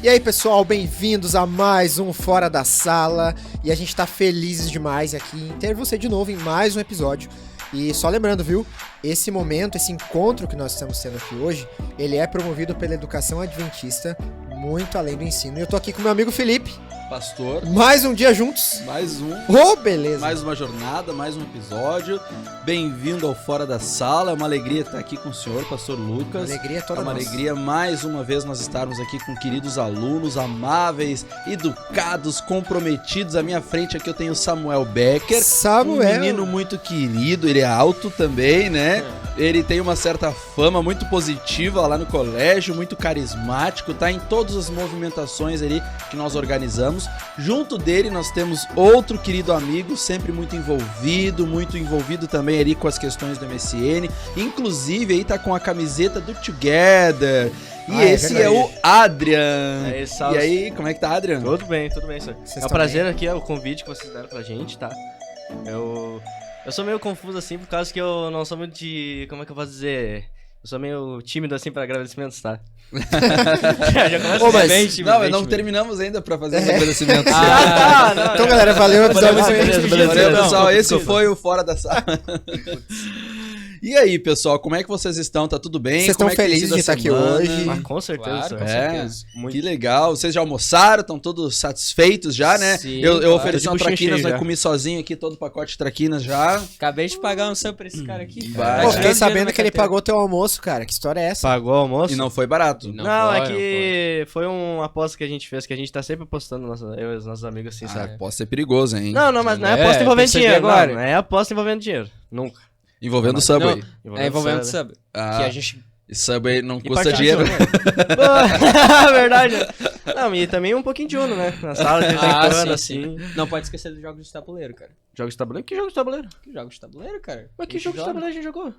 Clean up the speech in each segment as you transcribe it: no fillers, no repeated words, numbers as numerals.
E aí, pessoal, bem-vindos a mais um Fora da Sala. E a gente tá felizes demais aqui em ter você de novo em mais um episódio. E só lembrando, viu? Esse momento, esse encontro que nós estamos tendo aqui hoje, ele é promovido pela Educação Adventista, muito além do ensino. E eu tô aqui com meu amigo Felipe. Pastor. Mais um dia juntos. Mais um. Oh, beleza. Mais uma jornada, mais um episódio. Bem-vindo ao Fora da Sala. É uma alegria estar aqui com o senhor, Pastor Lucas. Alegria toda nossa. Alegria mais uma vez nós estarmos aqui com queridos alunos, amáveis, educados, comprometidos. À minha frente aqui eu tenho o Samuel Becker. Samuel. Um menino muito querido, ele é alto também, né? Ele tem uma certa fama muito positiva lá no colégio, muito carismático, tá em todas as movimentações ali que nós organizamos. Junto dele nós temos outro querido amigo, sempre muito envolvido também ali com as questões do MSN. Inclusive aí tá com a camiseta do Together. E esse é o Adrian. Aí, e aí, como é que tá, Adrian? Tudo bem, senhor. É um prazer aqui, é o convite que vocês deram pra gente, tá? Eu sou meio confuso assim, por causa que eu não sou muito de... Como é que eu posso dizer? Eu sou meio tímido assim pra agradecimentos, tá? Já começa bem tímido. Não, não terminamos ainda pra fazer os agradecimentos. Não. Então, galera, valeu o episódio. Valeu, pessoal. Esse foi o Fora da Sala. E aí, pessoal, como é que vocês estão? Tá tudo bem? Vocês estão felizes de estar aqui hoje? Ah, com certeza. Claro, com certeza. Que legal. Vocês já almoçaram? Estão todos satisfeitos já, né? Sim, eu ofereci uma traquinas, já. Mas comi sozinho aqui todo o pacote de traquinas já. Acabei de pagar um sub pra esse cara aqui. Pô, fiquei sabendo que ele pagou teu almoço, cara. Que história é essa? Pagou o almoço? E não foi barato. Não, é que foi uma aposta que a gente fez, que a gente tá sempre apostando, eu e os nossos amigos assim, sabe? Pode ser perigoso, hein? Não, mas não é aposta envolvendo dinheiro agora. não é aposta envolvendo dinheiro. Nunca. Envolvendo o Subway. Envolvendo o sub. Que a gente... Subway não custa dinheiro. Verdade. Não, e também um pouquinho de Uno, né? Na sala de vez em quando, assim. Não pode esquecer dos jogos de tabuleiro, cara. Jogos de tabuleiro? Que jogos de tabuleiro? Que jogos de tabuleiro, cara? Mas que jogo de tabuleiro a gente jogou?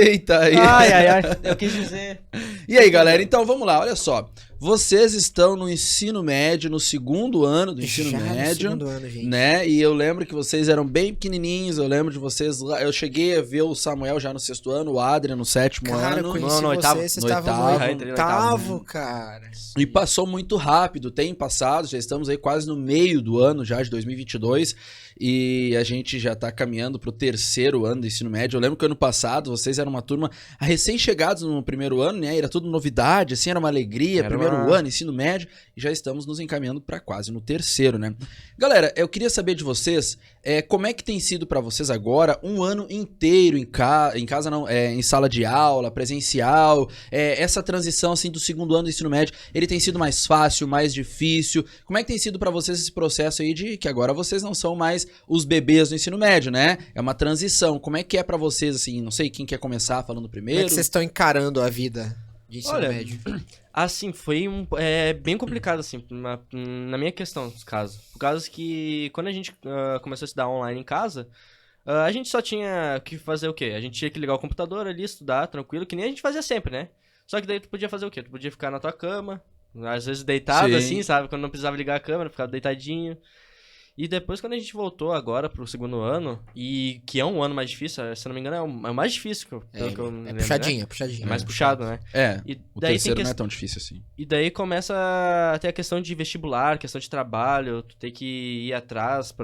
Eita aí. Ai. Eu quis dizer... E aí, galera, então vamos lá, olha só. Vocês estão no ensino médio, no segundo ano do ensino médio, no segundo ano, gente. né? E eu lembro que vocês eram bem pequenininhos, eu lembro de vocês lá. Eu cheguei a ver o Samuel já no sexto ano, o Adrian no sétimo Cara, eu ano. conheci no oitavo. vocês No estavam oitavo. no oitavo, cara. E passou muito rápido, tem passado, já estamos aí quase no meio do ano já de 2022 e a gente já tá caminhando pro terceiro ano do ensino médio. Eu lembro que ano passado vocês eram uma turma recém-chegados no primeiro ano, né? Era tudo novidade, assim, era uma alegria, primeiro ano, ensino médio, e já estamos nos encaminhando para quase no terceiro, né? Galera, eu queria saber de vocês, como é que tem sido para vocês agora um ano inteiro em casa não, em sala de aula, presencial, essa transição assim do segundo ano do ensino médio, ele tem sido mais fácil, mais difícil? Como é que tem sido para vocês esse processo aí de que agora vocês não são mais os bebês do ensino médio, né? É uma transição. Como é que é para vocês, assim, não sei quem quer começar falando primeiro? Como é que vocês estão encarando a vida de ensino médio? Assim, foi bem complicado, assim, na minha questão, no caso. Por causa que quando a gente começou a estudar online em casa, a gente só tinha que fazer o quê? A gente tinha que ligar o computador ali, estudar, tranquilo, que nem a gente fazia sempre, né? Só que daí tu podia fazer o quê? Tu podia ficar na tua cama, às vezes deitado, Sim. assim, sabe? Quando não precisava ligar a câmera, ficava deitadinho. E depois, quando a gente voltou agora pro segundo ano, e que é um ano mais difícil, se não me engano, é o mais difícil que eu me lembro, Puxadinho, né? puxadinho. É mais puxado, né? E O daí terceiro tem não é tão difícil assim. E daí começa a ter a questão de vestibular, questão de trabalho, tu tem que ir atrás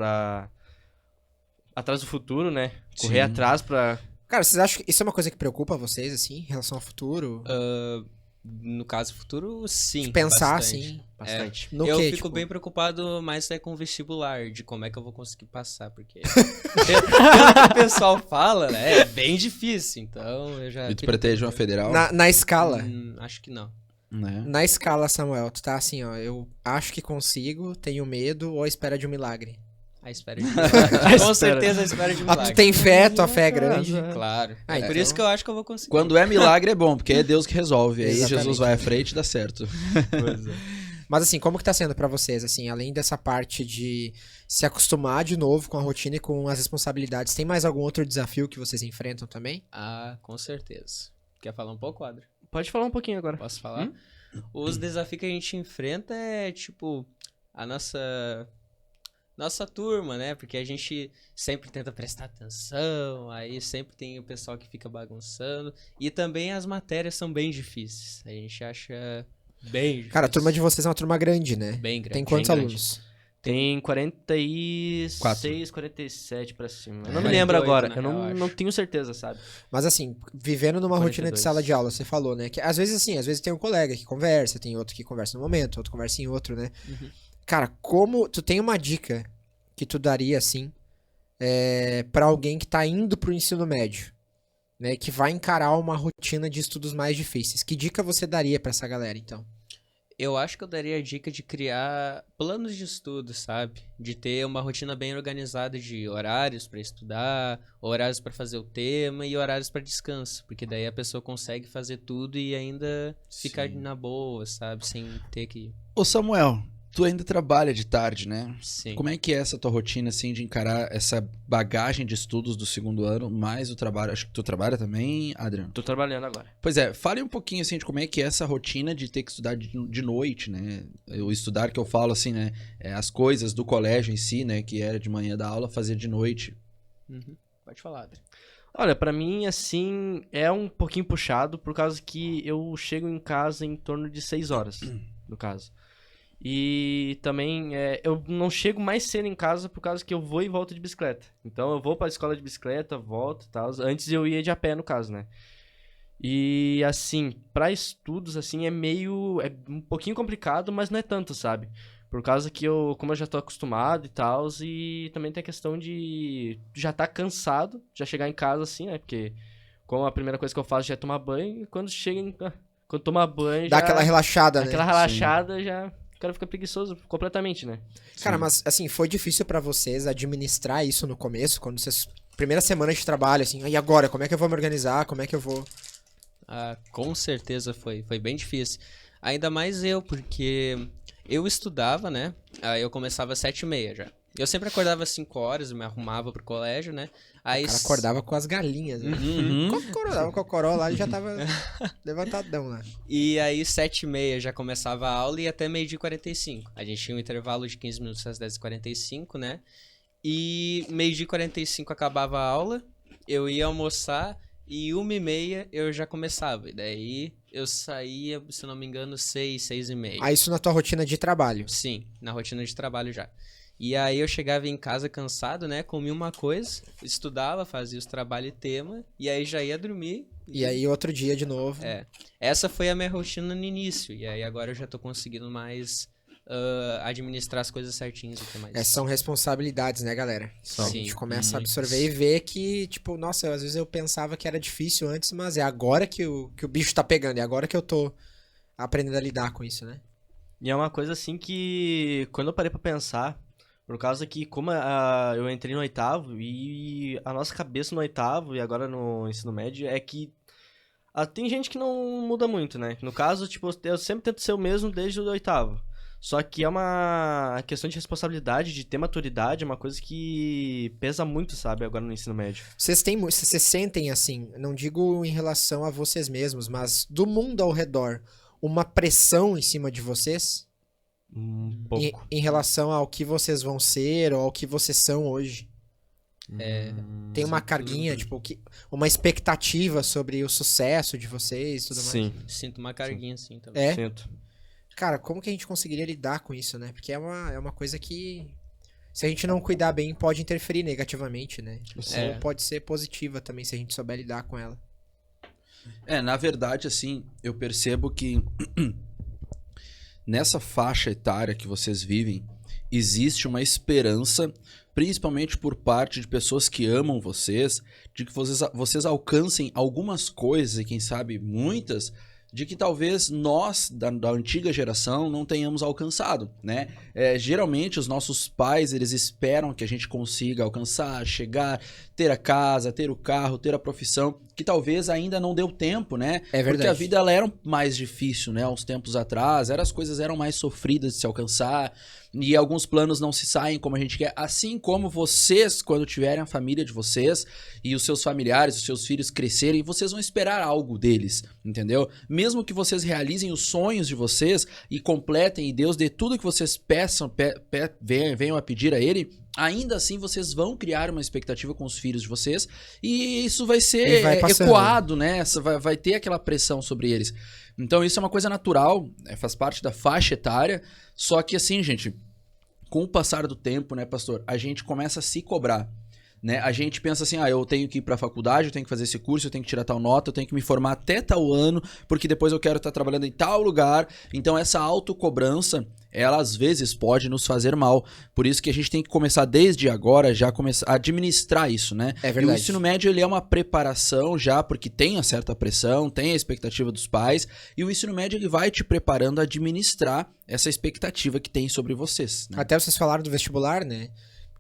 do futuro, né? Correr Sim. atrás pra... Cara, vocês acham que isso é uma coisa que preocupa vocês, assim, em relação ao futuro? No caso futuro, sim. De pensar, bastante. assim. Bastante. No Eu quê, fico tipo? bem preocupado mais com o vestibular, de como é que eu vou conseguir passar, porque pelo que o pessoal fala, né, é bem difícil, então eu já... E tu pretende uma federal? Na escala. Acho que não. Né? Na escala, Samuel, tu tá assim, ó, eu acho que consigo, tenho medo ou à espera de um milagre? A espera de milagre. Com certeza a espera de milagre. Tu tem fé, tua fé é grande. Claro. Ah, Por então- isso que eu acho que eu vou conseguir. Quando é milagre é bom, porque é Deus que resolve. Aí Exatamente. Jesus vai à frente e dá certo. Mas assim, como que tá sendo pra vocês, assim, além dessa parte de se acostumar de novo com a rotina e com as responsabilidades, tem mais algum outro desafio que vocês enfrentam também? Ah, com certeza. Quer falar um pouco, Adri? Pode falar um pouquinho agora. Posso falar? Os desafios que a gente enfrenta é, tipo, a nossa turma, né? Porque a gente sempre tenta prestar atenção, aí sempre tem o pessoal que fica bagunçando. E também as matérias são bem difíceis. A gente acha Bem Cara, a turma de vocês é uma turma grande, né? Bem grande. Tem quantos bem grande. alunos? Tem 46, Quatro. 47 pra cima. Eu É. não me lembro 48, agora. na Eu real, não acho. tenho certeza, sabe? Mas assim, vivendo numa rotina de 42. sala de aula, você falou, né? Que às vezes assim, às vezes tem um colega que conversa, tem outro que conversa no momento, outro conversa em outro, né? Uhum. Cara, como tu tem uma dica que tu daria assim pra alguém que tá indo pro ensino médio, né? Que vai encarar uma rotina de estudos mais difíceis. Que dica você daria pra essa galera, então? Eu acho que eu daria a dica de criar planos de estudo, sabe? De ter uma rotina bem organizada de horários para estudar, horários para fazer o tema e horários para descanso, porque daí a pessoa consegue fazer tudo e ainda ficar Sim. na boa, sabe? Sem ter que... Ô Samuel, tu ainda trabalha de tarde, né? Sim. Como é que é essa tua rotina, assim, de encarar essa bagagem de estudos do segundo ano, mais o trabalho? Acho que tu trabalha também, Adriano? Tô trabalhando agora. Pois é, fale um pouquinho, assim, de como é que é essa rotina de ter que estudar de noite, né? O estudar que eu falo, assim, né? As coisas do colégio em si, né? Que era de manhã da aula, fazer de noite. Uhum. Pode falar, Adri. Olha, pra mim, assim, é um pouquinho puxado, por causa que eu chego em casa em torno de 6 horas, no caso. E também, eu não chego mais cedo em casa por causa que eu vou e volto de bicicleta. Então, eu vou pra escola de bicicleta, volto e tal. Antes eu ia de a pé, no caso, né? E, assim, pra estudos, assim, é um pouquinho complicado, mas não é tanto, sabe? Por causa que como eu já tô acostumado e tal, e também tem a questão de já tá cansado, já chegar em casa, assim, né? Porque como a primeira coisa que eu faço já é tomar banho, e quando tomar banho, Dá já... aquela relaxada, né? Aquela relaxada, já... O cara fica preguiçoso completamente, né? Cara, mas assim, foi difícil pra vocês administrar isso no começo, quando vocês... Primeira semana de trabalho, assim, e agora? Como é que eu vou me organizar? Como é que eu vou... Ah, com certeza foi bem difícil. Ainda mais eu, porque eu estudava, né? Aí eu começava às 7h30 já. Eu sempre acordava às 5 horas, me arrumava pro colégio, né? Aí O cara acordava com as galinhas, né? Uhum. Acordava com o cocoró lá, ele já tava levantadão lá. E aí, 7h30 já começava a aula e ia até 12h45. A gente tinha um intervalo de 15 minutos às 10h45, né? E 12h45 acabava a aula, eu ia almoçar e 1h30 eu já começava. E daí eu saía, se não me engano, 6h30. Aí isso na tua rotina de trabalho. Sim, na rotina de trabalho já. E aí eu chegava em casa cansado, né? Comia uma coisa, estudava, fazia os trabalhos e tema, e aí já ia dormir. E aí outro dia de novo. Essa foi a minha rotina no início. E aí agora eu já tô conseguindo mais administrar as coisas certinhas e tudo mais. São responsabilidades, né, galera? A Sim, gente começa a muitas. absorver e ver que, tipo, nossa, às vezes eu pensava que era difícil antes, mas é agora que o bicho tá pegando, é agora que eu tô aprendendo a lidar com isso, né? E é uma coisa assim que, quando eu parei pra pensar, por causa que como eu entrei no oitavo, e a nossa cabeça no oitavo e agora no ensino médio é que tem gente que não muda muito, né? No caso, tipo, eu sempre tento ser o mesmo desde o oitavo. Só que é uma questão de responsabilidade, de ter maturidade, é uma coisa que pesa muito, sabe, agora no ensino médio. Vocês sentem assim, não digo em relação a vocês mesmos, mas do mundo ao redor, uma pressão em cima de vocês? Um pouco. Em relação ao que vocês vão ser ou ao que vocês são hoje? Tem uma carguinha, tipo, uma expectativa sobre o sucesso de vocês e tudo mais? Sim, Sinto uma carguinha assim também. É? sinto. Cara, como que a gente conseguiria lidar com isso, né? Porque é uma coisa que, se a gente não cuidar bem, pode interferir negativamente, né? Sim. Ou pode ser positiva também, se a gente souber lidar com ela. Na verdade, assim, eu percebo que nessa faixa etária que vocês vivem, existe uma esperança, principalmente por parte de pessoas que amam vocês, de que vocês alcancem algumas coisas, e quem sabe muitas, de que talvez nós, da antiga geração, não tenhamos alcançado, né? Geralmente, os nossos pais, eles esperam que a gente consiga alcançar, chegar, ter a casa, ter o carro, ter a profissão, que talvez ainda não deu tempo, né? É verdade. Porque a vida, ela era mais difícil, né? Uns tempos atrás, as coisas eram mais sofridas de se alcançar, e alguns planos não se saem como a gente quer, assim como vocês, quando tiverem a família de vocês, e os seus familiares, os seus filhos crescerem, vocês vão esperar algo deles, entendeu? Mesmo que vocês realizem os sonhos de vocês e completem, e Deus dê tudo que vocês peçam, venham a pedir a Ele, ainda assim vocês vão criar uma expectativa com os filhos de vocês e isso vai E ser vai passando. ecoado, né? Vai ter aquela pressão sobre eles. Então isso é uma coisa natural, faz parte da faixa etária, só que assim, gente, com o passar do tempo, né, pastor, a gente começa a se cobrar. Né? A gente pensa assim, eu tenho que ir pra faculdade, eu tenho que fazer esse curso, eu tenho que tirar tal nota, eu tenho que me formar até tal ano, porque depois eu quero estar trabalhando em tal lugar. Então essa autocobrança, ela às vezes pode nos fazer mal. Por isso que a gente tem que começar desde agora, já começar a administrar isso, né? É E o verdade. ensino médio, ele é uma preparação já, porque tem uma certa pressão, tem a expectativa dos pais, e o ensino médio, ele vai te preparando a administrar essa expectativa que tem sobre vocês, né? Até vocês falaram do vestibular, né?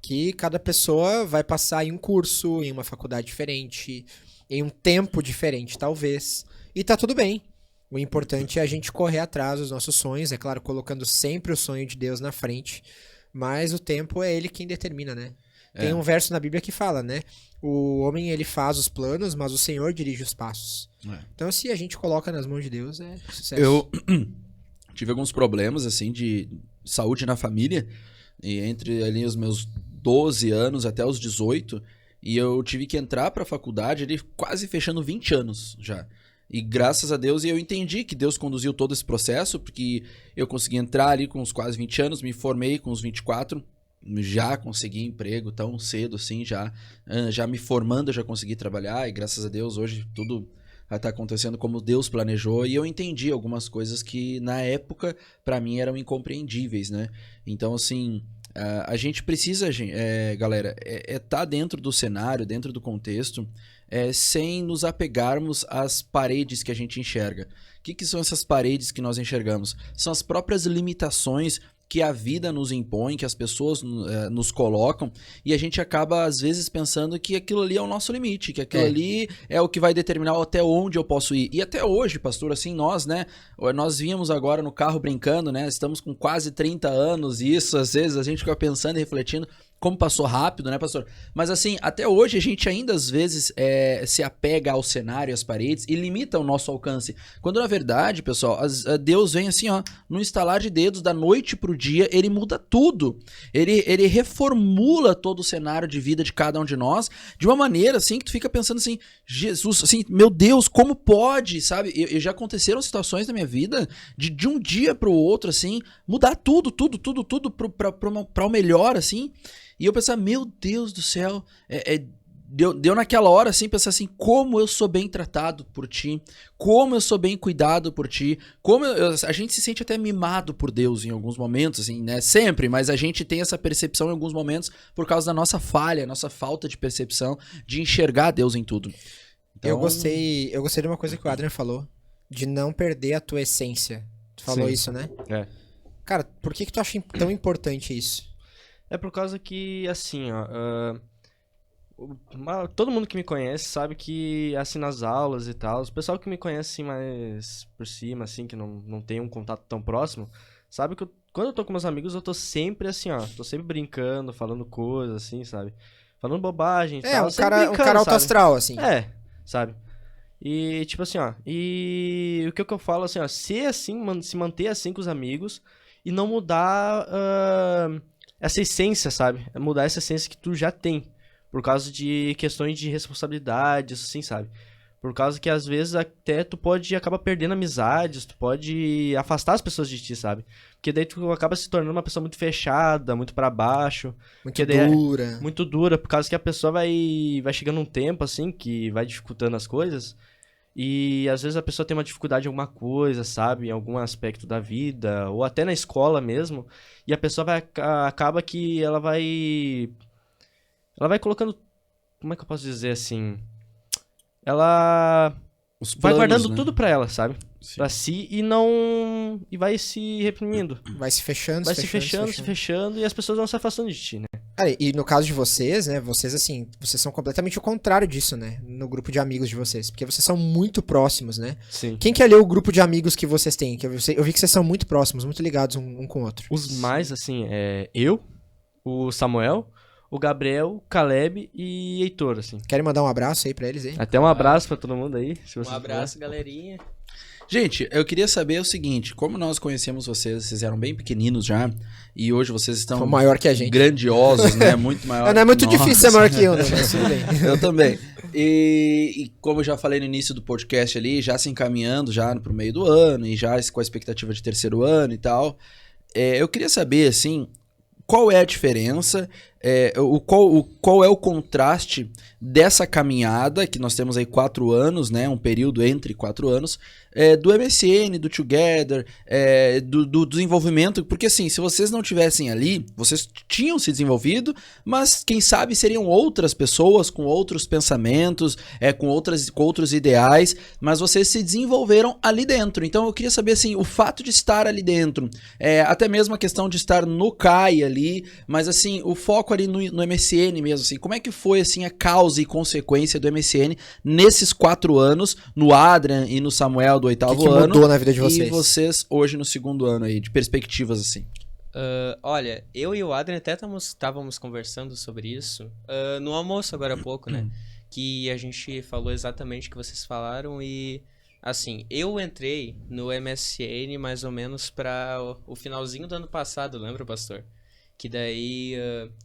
Que cada pessoa vai passar em um curso, em uma faculdade diferente, em um tempo diferente, talvez. E tá tudo bem. O importante é a gente correr atrás dos nossos sonhos, é claro, colocando sempre o sonho de Deus na frente, mas o tempo é ele quem determina, né? Tem um verso na Bíblia que fala, né? O homem, ele faz os planos, mas o Senhor dirige os passos. Então, se a gente coloca nas mãos de Deus, é sucesso. Eu tive alguns problemas, assim, de saúde na família, e entre ali os meus 12 anos até os 18, e eu tive que entrar pra faculdade ali quase fechando 20 anos já. E graças a Deus, eu entendi que Deus conduziu todo esse processo, porque eu consegui entrar ali com uns quase 20 anos, me formei com uns 24, já consegui emprego tão cedo assim, já me formando, eu já consegui trabalhar, e graças a Deus hoje tudo tá acontecendo como Deus planejou, e eu entendi algumas coisas que na época pra mim eram incompreendíveis, né? Então assim, a gente precisa, galera, tá dentro do cenário, dentro do contexto, sem nos apegarmos às paredes que a gente enxerga. O que são essas paredes que nós enxergamos? São as próprias limitações que a vida nos impõe, que as pessoas nos colocam, e a gente acaba, às vezes, pensando que aquilo ali é o nosso limite, que aquilo ali é o que vai determinar até onde eu posso ir. E até hoje, pastor, assim, nós vínhamos agora no carro brincando, né? Estamos com quase 30 anos, e isso, às vezes, a gente fica pensando e refletindo como passou rápido, né, pastor? Mas assim, até hoje a gente ainda às vezes se apega ao cenário, às paredes e limita o nosso alcance. Quando na verdade, pessoal, Deus vem assim, ó, no estalar de dedos, da noite pro dia, ele muda tudo. Ele reformula todo o cenário de vida de cada um de nós de uma maneira assim que tu fica pensando assim, Jesus, assim, meu Deus, como pode, sabe? E já aconteceram situações na minha vida de um dia pro outro, assim, mudar tudo pra o melhor, assim. E eu pensava, meu Deus do céu, deu naquela hora assim, pensar assim, como eu sou bem tratado por ti, como eu sou bem cuidado por ti, como a gente se sente até mimado por Deus em alguns momentos, assim, né? Sempre, mas a gente tem essa percepção em alguns momentos por causa da nossa falha, nossa falta de percepção, de enxergar Deus em tudo. Então... Eu gostei de uma coisa que o Adrian falou, de não perder a tua essência. Tu falou Sim. isso, né? É. Cara, por que tu acha tão importante isso? É por causa que, assim, ó, todo mundo que me conhece sabe que, assim, nas aulas e tal, o pessoal que me conhece, assim, mais por cima, assim, que não tem um contato tão próximo, sabe que quando eu tô com meus amigos, eu tô sempre, assim, ó, tô sempre brincando, falando coisas, assim, sabe? Falando bobagem e tal, sempre um brincando, cara alto sabe? astral, assim. Sabe? E, tipo assim, ó, e o que eu falo, assim, ó, ser assim, se manter assim com os amigos e não mudar essa essência, sabe? Mudar essa essência que tu já tem, por causa de questões de responsabilidade, assim, sabe? Por causa que, às vezes, até tu pode acabar perdendo amizades, tu pode afastar as pessoas de ti, sabe? Porque daí tu acaba se tornando uma pessoa muito fechada, muito pra baixo. Muito daí dura. Muito dura, por causa que a pessoa vai chegando um tempo, assim, que vai dificultando as coisas. E às vezes a pessoa tem uma dificuldade em alguma coisa, sabe? Em algum aspecto da vida, ou até na escola mesmo. E a pessoa acaba que ela vai colocando... Como é que eu posso dizer assim? Ela Os vai planos, guardando né? tudo pra ela, sabe? Sim. Pra si e não... E vai se reprimindo. Vai se fechando, Vai se fechando e as pessoas vão se afastando de ti, né? Cara, e no caso de vocês, né, vocês assim, vocês são completamente o contrário disso, né, no grupo de amigos de vocês, porque vocês são muito próximos, né? Sim. Quem quer ler o grupo de amigos que vocês têm? Que eu vi que vocês são muito próximos, muito ligados um com o outro. Os mais, assim, eu, o Samuel, o Gabriel, o Caleb e Heitor, assim. Querem mandar um abraço aí pra eles aí? Até um abraço pra todo mundo aí. Se Um você abraço, galerinha. Gente, eu queria saber o seguinte, como nós conhecemos vocês eram bem pequeninos já, e hoje vocês estão Foi maior que a gente. grandiosos, né? Muito maior. Não é muito que nós. difícil ser maior que eu, né? Mas tudo bem. Eu também. E como eu já falei no início do podcast ali, já se encaminhando já pro meio do ano, e já com a expectativa de terceiro ano e tal, eu queria saber, assim, qual é a diferença, qual é o contraste dessa caminhada, que nós temos aí 4 anos, né, um período entre 4 anos, do MSN, do Together, do desenvolvimento, porque assim, se vocês não tivessem ali, vocês tinham se desenvolvido, mas quem sabe seriam outras pessoas com outros pensamentos, com outros ideais, mas vocês se desenvolveram ali dentro. Então eu queria saber assim, o fato de estar ali dentro, até mesmo a questão de estar no CAI ali, mas assim, o foco ali no MSN mesmo, assim, como é que foi assim a causa e consequência do MSN nesses 4 anos, no Adrian e no Samuel do 8º que ano, mudou na vida de vocês? e vocês hoje no 2º ano aí, de perspectivas assim. Olha, eu e o Adrian até estávamos conversando sobre isso no almoço agora há pouco, né? Que a gente falou exatamente o que vocês falaram e, assim, eu entrei no MSN mais ou menos para o finalzinho do ano passado, lembra, pastor? Que daí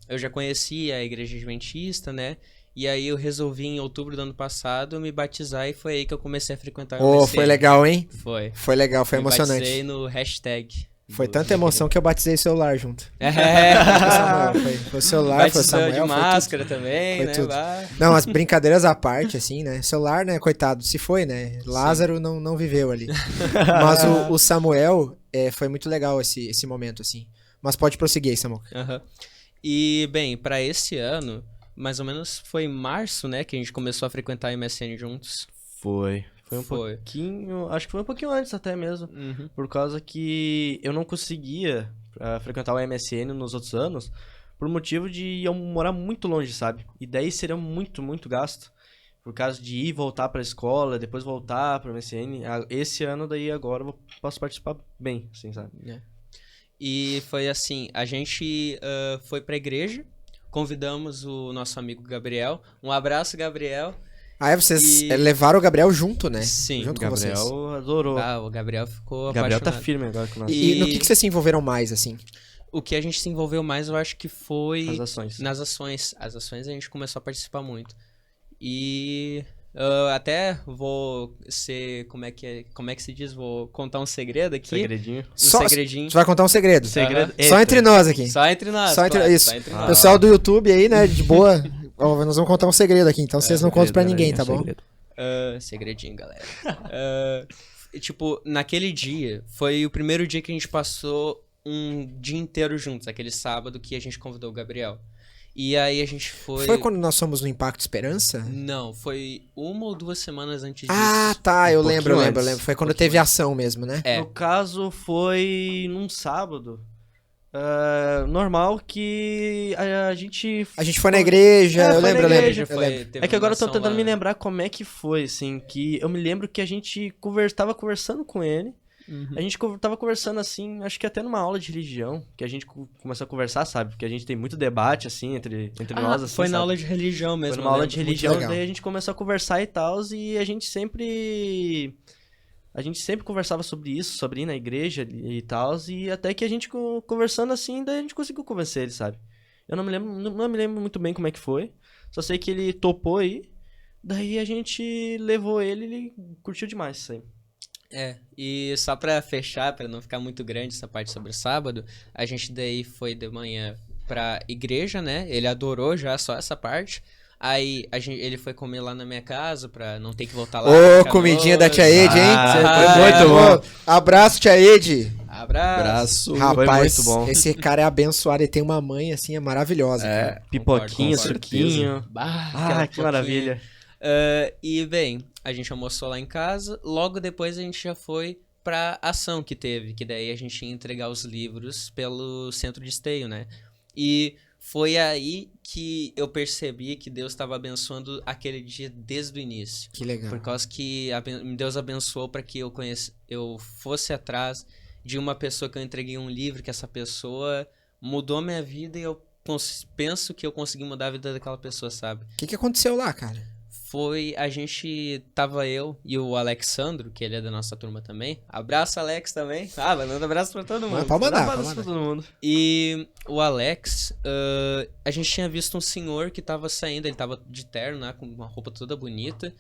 eu já conhecia a igreja adventista, né? E aí eu resolvi em outubro do ano passado me batizar e foi aí que eu comecei a frequentar o MSN. Foi legal, hein? Foi. Foi legal, foi Me emocionante. batizei no hashtag. Foi tanta emoção que eu batizei o celular junto. Foi o celular, foi o Samuel, de foi máscara também, Foi né? tudo. Bah. Não, as brincadeiras à parte, assim, né? Celular, né, coitado, se foi, né? Lázaro não viveu ali. Mas o Samuel, foi muito legal esse momento, assim. Mas pode prosseguir aí, Samuel. Aham. E, bem, pra esse ano, mais ou menos foi em março, né, que a gente começou a frequentar a MSN juntos. Foi um Foi. pouquinho, acho que foi um pouquinho antes até mesmo, Uhum. por causa que eu não conseguia frequentar o MSN nos outros anos, por motivo de eu morar muito longe, sabe? E daí seria muito, muito gasto, por causa de ir e voltar pra escola, depois voltar pro MSN. Esse ano daí agora eu posso participar bem, assim, sabe? E foi assim, a gente foi pra igreja, convidamos o nosso amigo Gabriel. Um abraço, Gabriel. Vocês E- levaram o Gabriel junto, né? Sim, junto O com vocês. Gabriel adorou. O Gabriel ficou O Gabriel tá apaixonado. firme agora com nós. E no que vocês se envolveram mais, assim? O que a gente se envolveu mais, eu acho que foi As ações. nas ações. As ações a gente começou a participar muito. E até vou ser, como é que se diz? Vou contar um segredo aqui. Segredinho. Segredinho. Você vai contar um segredo. Segredo. Só entre nós aqui. Só entre nós. Só entre- claro, isso. só entre Ah. nós. Pessoal do YouTube aí, né, de boa. Ó, nós vamos contar um segredo aqui, então vocês não contam pra ninguém, tá bom? Segredinho, galera. Tipo, naquele dia, foi o primeiro dia que a gente passou um dia inteiro juntos, aquele sábado que a gente convidou o Gabriel. E aí a gente foi... Foi quando nós fomos no Impacto Esperança? Não, foi 1 ou 2 semanas antes Ah, disso. tá, eu Um lembro. pouquinho antes. Foi quando Um pouquinho teve ação mesmo, né? É. No caso, foi num sábado. Normal que a gente... A gente foi na igreja, eu foi na lembro, igreja, eu lembro. Teve É que agora eu tô uma tentando ação me lá. lembrar como é que foi, assim, que eu me lembro que a gente tava conversando com ele, a gente tava conversando, assim, acho que até numa aula de religião, que a gente começou a conversar, sabe? Porque a gente tem muito debate, assim, entre nós, assim, foi na sabe? aula de religião mesmo. Foi numa eu aula lembro. de Muito religião, legal. daí a gente começou a conversar e tal, e a gente sempre conversava sobre isso, sobre ir na igreja e tal, e até que a gente conversando assim, daí a gente conseguiu convencer ele, sabe? Eu não me lembro muito bem como é que foi, só sei que ele topou aí, daí a gente levou ele e ele curtiu demais isso aí. E só pra fechar, pra não ficar muito grande essa parte sobre o sábado, a gente daí foi de manhã pra igreja, né? Ele adorou já só essa parte. Aí ele foi comer lá na minha casa pra não ter que voltar lá. Ô, ficar comidinha da longe. tia Ed, hein? foi muito bom. Abraço, tia Ed. Abraço. Rapaz, muito bom. esse cara é abençoado, ele tem uma mãe, assim, é maravilhosa. cara. Pipoquinha, Concordo, suquinho. Aquela Que maravilha. E, bem, a gente almoçou lá em casa. Logo depois a gente já foi pra ação que teve. Que daí a gente ia entregar os livros pelo centro de esteio, né? E foi aí que eu percebi que Deus estava abençoando aquele dia desde o início. Que legal. Por causa que Deus abençoou para que eu fosse atrás de uma pessoa que eu entreguei um livro, que essa pessoa mudou minha vida e eu penso que eu consegui mudar a vida daquela pessoa, sabe? O que aconteceu lá, cara? a gente tava eu e o Alexandro, que ele é da nossa turma também. Abraço, Alex, também. Mandando abraço pra todo mundo. Pode mandar, Dá pra todo mundo. E o Alex, a gente tinha visto um senhor que tava saindo, ele tava de terno, né, com uma roupa toda bonita.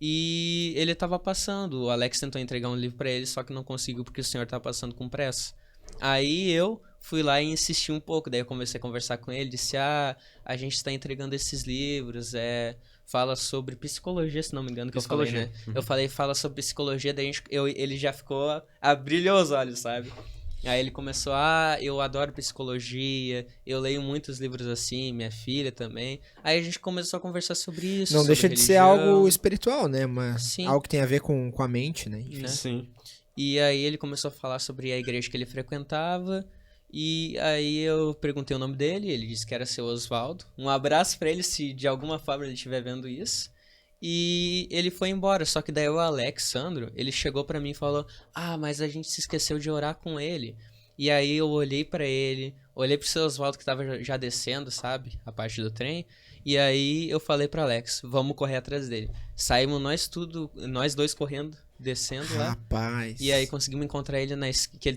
E ele tava passando, o Alex tentou entregar um livro pra ele, só que não conseguiu porque o senhor tava passando com pressa. Aí eu fui lá e insisti um pouco, daí eu comecei a conversar com ele, disse, a gente está entregando esses livros, fala sobre psicologia, se não me engano, que Psicologia. eu falei, né? Eu falei, fala sobre psicologia, daí ele já ficou, brilhou os olhos, sabe? Aí ele começou, eu adoro psicologia, eu leio muitos livros assim, minha filha também. Aí a gente começou a conversar sobre isso, Não sobre deixa de ser religião. algo espiritual, né? Mas Sim. algo que tem a ver com a mente, né? Né? Sim. E aí ele começou a falar sobre a igreja que ele frequentava. E aí eu perguntei o nome dele, ele disse que era seu Osvaldo. Um abraço pra ele se de alguma forma ele estiver vendo isso. E ele foi embora, só que daí o Alexandro, ele chegou pra mim e falou, mas a gente se esqueceu de orar com ele. E aí eu olhei pra ele, olhei pro seu Osvaldo que tava já descendo, sabe, a parte do trem. E aí eu falei pro Alex, vamos correr atrás dele. Saímos nós dois correndo, descendo lá. Rapaz. E aí conseguimos encontrar ele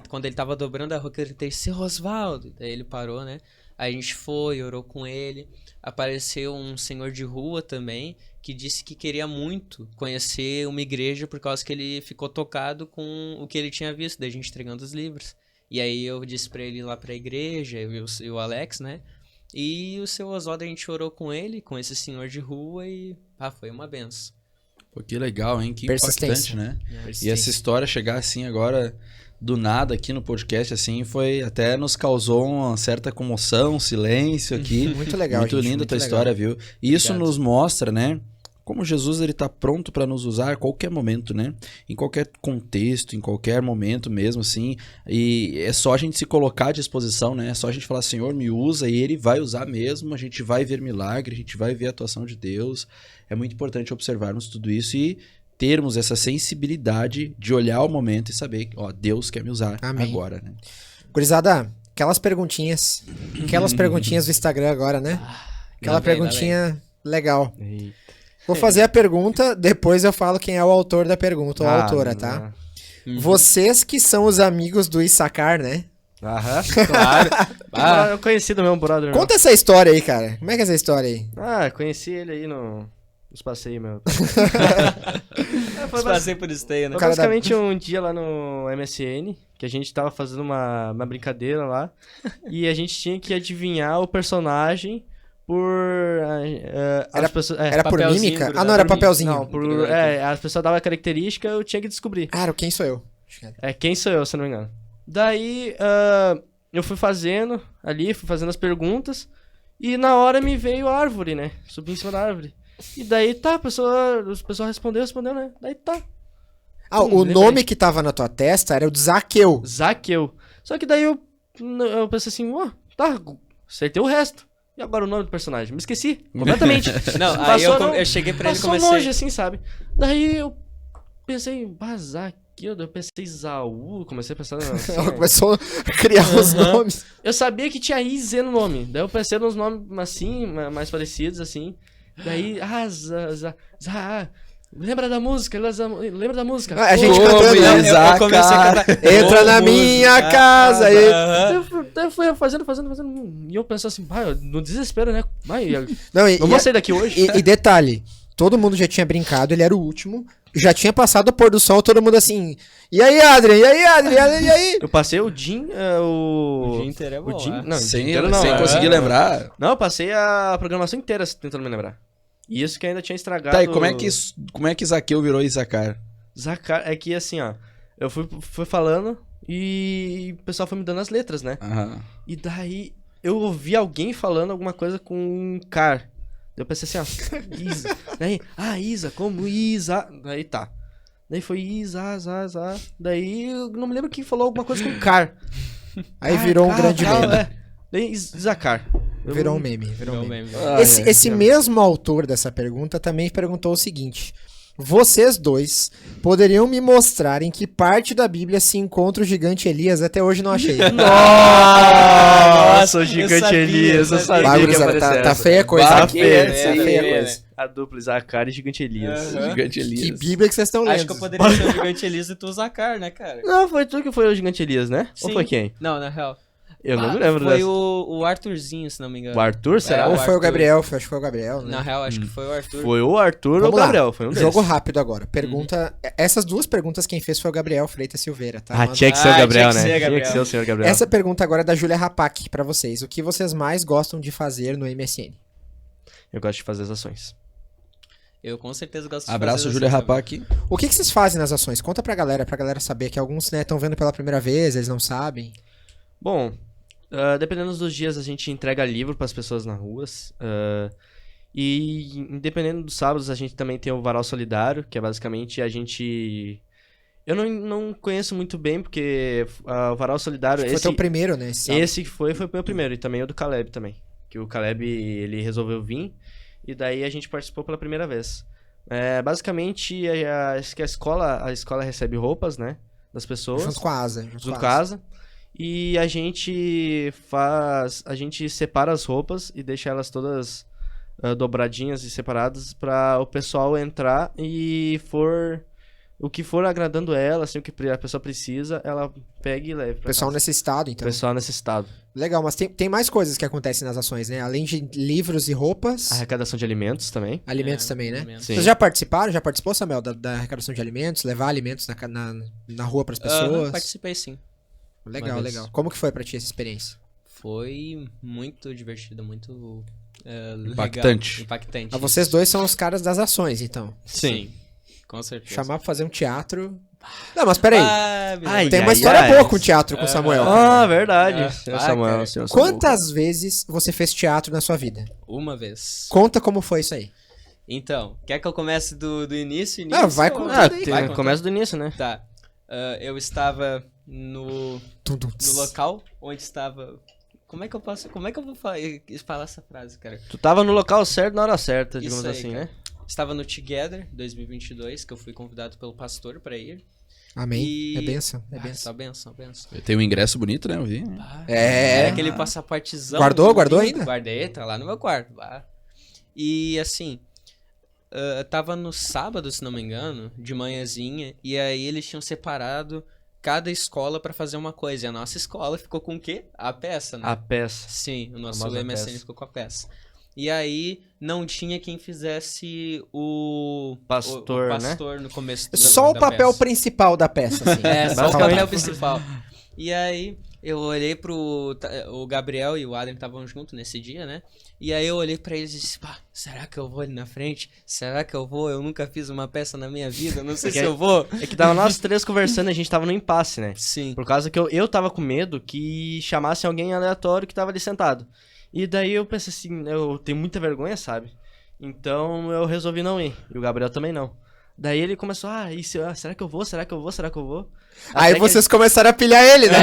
quando ele tava dobrando a rua, que ele gritei, seu Osvaldo. Daí ele parou, né? Aí a gente foi, orou com ele. Apareceu um senhor de rua também, que disse que queria muito conhecer uma igreja por causa que ele ficou tocado com o que ele tinha visto, da gente entregando os livros. E aí eu disse pra ele ir lá pra igreja, eu e o Alex, né? E o seu Oswaldo, a gente orou com ele, com esse senhor de rua e foi uma benção. Pô, que legal, hein? Que Persistência. impactante, né? E essa história chegar assim agora do nada aqui no podcast, assim, até nos causou uma certa comoção, silêncio aqui. Muito legal, Muito gente, linda a muito tua legal. história, viu? E isso Obrigado. nos mostra, né? Como Jesus, ele tá pronto para nos usar a qualquer momento, né? Em qualquer contexto, em qualquer momento mesmo, assim. E é só a gente se colocar à disposição, né? É só a gente falar, Senhor, me usa, e ele vai usar mesmo. A gente vai ver milagre, a gente vai ver a atuação de Deus. É muito importante observarmos tudo isso e termos essa sensibilidade de olhar o momento e saber, Deus quer me usar Amém. agora, né? Gurizada, aquelas perguntinhas do Instagram agora, né? Aquela Lá vem, perguntinha legal. Vou fazer a pergunta, depois eu falo quem é o autor da pergunta, ou a autora, tá? Vocês que são os amigos do Issacar, né? Aham. Claro. Eu conheci do meu brother. Conta essa história aí, cara. Como é que é essa história aí? Conheci ele aí nos passeios, meu. Passei por esteio, né? Foi basicamente um dia lá no MSN, que a gente tava fazendo uma brincadeira lá, e a gente tinha que adivinhar o personagem por... as pessoas, Era por papelzinho mímica? grudado. Não, era por mim. papelzinho. Não, as pessoas davam a característica, eu tinha que descobrir. Cara, quem sou eu? Quem sou eu, se não me engano. Daí, eu fui fazendo as perguntas, e na hora me veio a árvore, né? Subi em cima da árvore. E daí, o pessoal respondeu, né? Daí tá. O nome que tava na tua testa era o de Zaqueu. Zaqueu. Só que daí eu pensei assim, acertei o resto. E agora o nome do personagem? Me esqueci completamente. Não, aí Passou, eu cheguei pra ele e Passou comecei... longe, assim, sabe? Daí eu pensei, Zaqueu, eu pensei Isaú, comecei a pensar assim, Ela começou a criar os nomes. eu sabia que tinha I e Z no nome. Daí eu pensei nos nomes assim, mais parecidos, assim. Daí, lembra da música? Lembra da música? A gente Ô, cantando, né? beleza. Eu comecei a cantar. Entra na minha casa. E... Daí eu fui fazendo. E eu pensei assim, no desespero, né? Não, Não vou sair daqui hoje. E detalhe, todo mundo já tinha brincado, ele era o último. Já tinha passado o pôr do sol, todo mundo assim... E aí, Adrian? E aí? Eu passei o Jim, O dia inteiro é bom, O Jim, né? não, Sem, inteiro não, sem conseguir lembrar. Não, eu passei a programação inteira tentando me lembrar. E isso que ainda tinha estragado... Tá, e como é que Zaqueu virou Issacar? Zacar, é que assim, eu fui falando e o pessoal foi me dando as letras, né? Aham. E daí eu ouvi alguém falando alguma coisa com car. Eu pensei assim, Isa. Daí, Isa, como Isa? Daí tá. Daí foi Isa. Daí eu não me lembro quem falou alguma coisa com car. Aí virou um grande meme. Daí Zacar. Virou um meme. Virou meme. Esse mesmo autor dessa pergunta também perguntou o seguinte: vocês dois poderiam me mostrar em que parte da Bíblia se encontra o gigante Elias? Até hoje não achei. Nossa, o gigante sabia, Elias, eu eu sabia Vai, que gurizada, aparecesse tá essa. feia a coisa. Bah, aqui, feia, tá feia, feia a feia, coisa. A dupla Zacar e gigante Elias. Aham. Gigante Que Elias. Bíblia que vocês estão lendo? Acho que eu poderia ser o gigante Elias e tu o Zacar, né, cara? Não, foi tu que foi o gigante Elias, né? Ou Sim. foi quem? Não, na real. Eu não me lembro Foi dessa. o Arthurzinho, se não me engano. O Arthur, será? Ou o foi o Arthur. Gabriel, acho que foi o Gabriel, né? Na real, acho que foi o Arthur. Foi o Arthur ou o Vamos lá. Gabriel, foi um deles. Jogo rápido agora. Pergunta. Essas duas perguntas quem fez foi o Gabriel Freitas Silveira, tá? Ah, Manda- tinha que ser o Ah, Gabriel, tinha que né? ser, Tinha que Gabriel. ser o senhor Gabriel. Essa pergunta agora é da Júlia Rapak pra vocês. O que vocês mais gostam de fazer no MSN? Eu gosto de fazer as ações. Eu com certeza gosto de Abraço, fazer Júlia essa Rapak. O que vocês fazem nas ações? Conta pra galera saber que alguns, né, estão vendo pela primeira vez, eles não sabem. Bom, dependendo dos dias a gente entrega livro pras pessoas nas ruas. E dependendo dos sábados a gente também tem o Varal Solidário, que é basicamente a gente... Eu não conheço muito bem, porque o Varal Solidário... Acho que foi teu primeiro, né? esse sábado. Esse que foi o meu primeiro, e também o do Caleb também. Que o Caleb, ele resolveu vir, e daí a gente participou pela primeira vez. Basicamente, a escola recebe roupas, né, das pessoas. Junto com a Asa. Junto com a Asa. E a gente separa as roupas e deixa elas todas dobradinhas e separadas para o pessoal entrar e o que for agradando ela, assim, o que a pessoa precisa, ela pega e leva pra Pessoal casa. necessitado, então. Pessoal necessitado. Legal, mas tem mais coisas que acontecem nas ações, né? Além de livros e roupas, Arrecadação de alimentos também. alimentos É, também, né? alimentos. Sim. Vocês já participaram? Já participou, Samuel, da arrecadação de alimentos? Levar alimentos na rua pras pessoas? Participei sim. Legal, uma vez. legal. Como que foi pra ti essa experiência? Foi muito divertido, muito Impactante. legal. Impactante. Ah, vocês dois são os caras das ações, então. Sim. Com certeza. Chamar pra fazer um teatro... Não, mas peraí. Ai, Tem uma ai, história ai. boa com o teatro com o Samuel. Ah, verdade. Ah, Senhor vai, Samuel, cara. senhor Samuel. Quantas vezes você fez teatro na sua vida? Uma vez. Conta como foi isso aí. Então, quer que eu comece do início? Não, vai ou- contando aí. Vai contando. Começa do início, né? Tá. Eu estava no local onde estava... Como é que eu vou falar essa frase, cara? Tu tava no local certo na hora certa, digamos Isso aí, assim, cara. né? Estava no Together 2022, que eu fui convidado pelo pastor pra ir. Amém. E- É bênção, é Ah, bênção. só benção, benção. Tem um ingresso bonito, né? Eu vi. É. Aquele passaportezão. Guardou lindo. ainda? Guardei, tá lá no meu quarto. Bah. E assim, tava no sábado, se não me engano, de manhãzinha, e aí eles tinham separado cada escola pra fazer uma coisa. E a nossa escola ficou com o quê? A peça, né? A peça. Sim, o nosso Famosa MSN peça. ficou com a peça. E aí não tinha quem fizesse o Pastor, o né? pastor no começo Só o da papel peça. principal da peça, assim. É, só o Basicamente. papel principal. E aí, eu olhei o Gabriel e o Adam estavam juntos nesse dia, né? E aí eu olhei pra eles e disse, pá, será que eu vou ali na frente? Será que eu vou? Eu nunca fiz uma peça na minha vida, não sei se eu vou. É que tava nós três conversando e a gente tava no impasse, né? Sim. Por causa que eu tava com medo que chamasse alguém aleatório que tava ali sentado. E daí eu pensei assim, eu tenho muita vergonha, sabe? Então eu resolvi não ir. E o Gabriel também não. Daí ele começou, será que eu vou? Será que eu vou? Será que eu vou? Aí Até que vocês começaram a pilhar ele, né?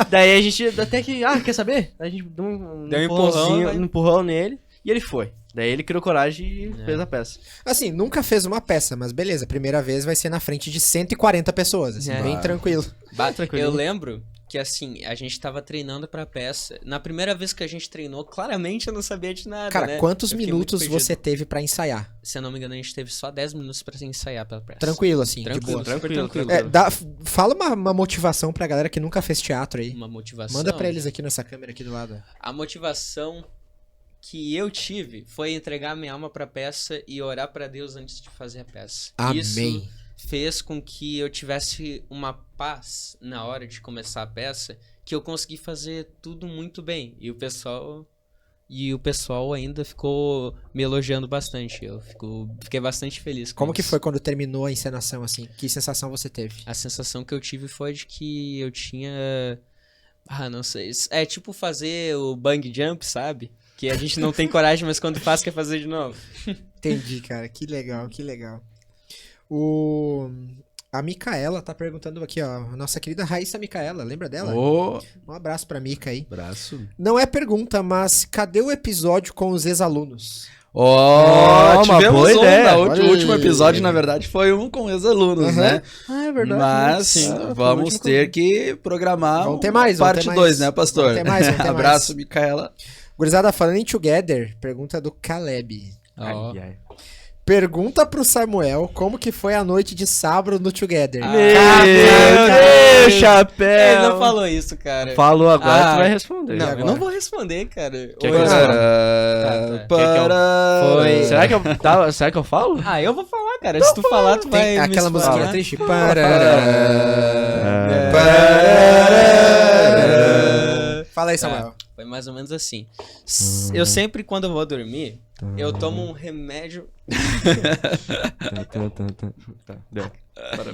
Daí a gente, até que, quer saber? A gente deu um Deu um empurrãozinho, empurrão, né? um empurrão nele e ele foi. Daí ele criou coragem e fez a peça. Assim, nunca fez uma peça, mas beleza. Primeira vez vai ser na frente de 140 pessoas, assim, É. bem tranquilo. tranquilinho. Eu lembro que assim, a gente tava treinando pra peça. Na primeira vez que a gente treinou, claramente eu não sabia de nada, Cara, né? quantos Eu fiquei muito minutos perdido. você teve pra ensaiar? Se eu não me engano, a gente teve só 10 minutos pra ensaiar pela peça. Tranquilo, assim, Tranquilo, de boa. super Tranquilo, tranquilo. Fala uma motivação pra galera que nunca fez teatro aí. Uma motivação. Manda pra eles aqui nessa câmera aqui do lado. A motivação que eu tive foi entregar minha alma pra peça e orar pra Deus antes de fazer a peça. Amém. Isso fez com que eu tivesse uma paz na hora de começar a peça, que eu consegui fazer tudo muito bem. E o pessoal ainda ficou me elogiando bastante. Fiquei bastante feliz com Como que isso. foi quando terminou a encenação, assim? Que sensação você teve? A sensação que eu tive foi de que eu tinha... não sei. É tipo fazer o bang jump, sabe? Que a gente não tem coragem, mas quando faz quer fazer de novo. Entendi, cara. Que legal, que legal. A Micaela tá perguntando aqui, ó. A nossa querida Raíssa Micaela, lembra dela? Ô, Um abraço pra Mica aí. braço. Não é pergunta, mas cadê o episódio com os ex-alunos? Ó, uma tivemos boa ideia. O Olha último aí. episódio, na verdade, foi um com ex-alunos, Aham. né? Ah, é verdade. Mas Sim, foi o vamos último ter que programar Vão ter mais, vão ter parte mais. 2, né, pastor? Vão ter mais, vão ter mais. Abraço, Micaela. Gurizada, falando em Together, pergunta do Caleb. Ó. Ai, ai. Pergunta pro Samuel como que foi a noite de sábado no Together. Ah, Meu Deus, chapéu! Ele não falou isso, cara. Falou agora, Ah, tu vai responder. Não, eu agora? não vou responder, cara. Quer Ou que eu eu- fale? Foi- Foi. Será que eu falo? Ah, eu vou falar, cara. Se tu falar, tu vai Tem me aquela explanar. musiquinha triste. Fala aí, Samuel. Foi mais ou menos assim. Eu sempre, quando eu vou dormir, eu tomo um remédio. Tá, deu. Para.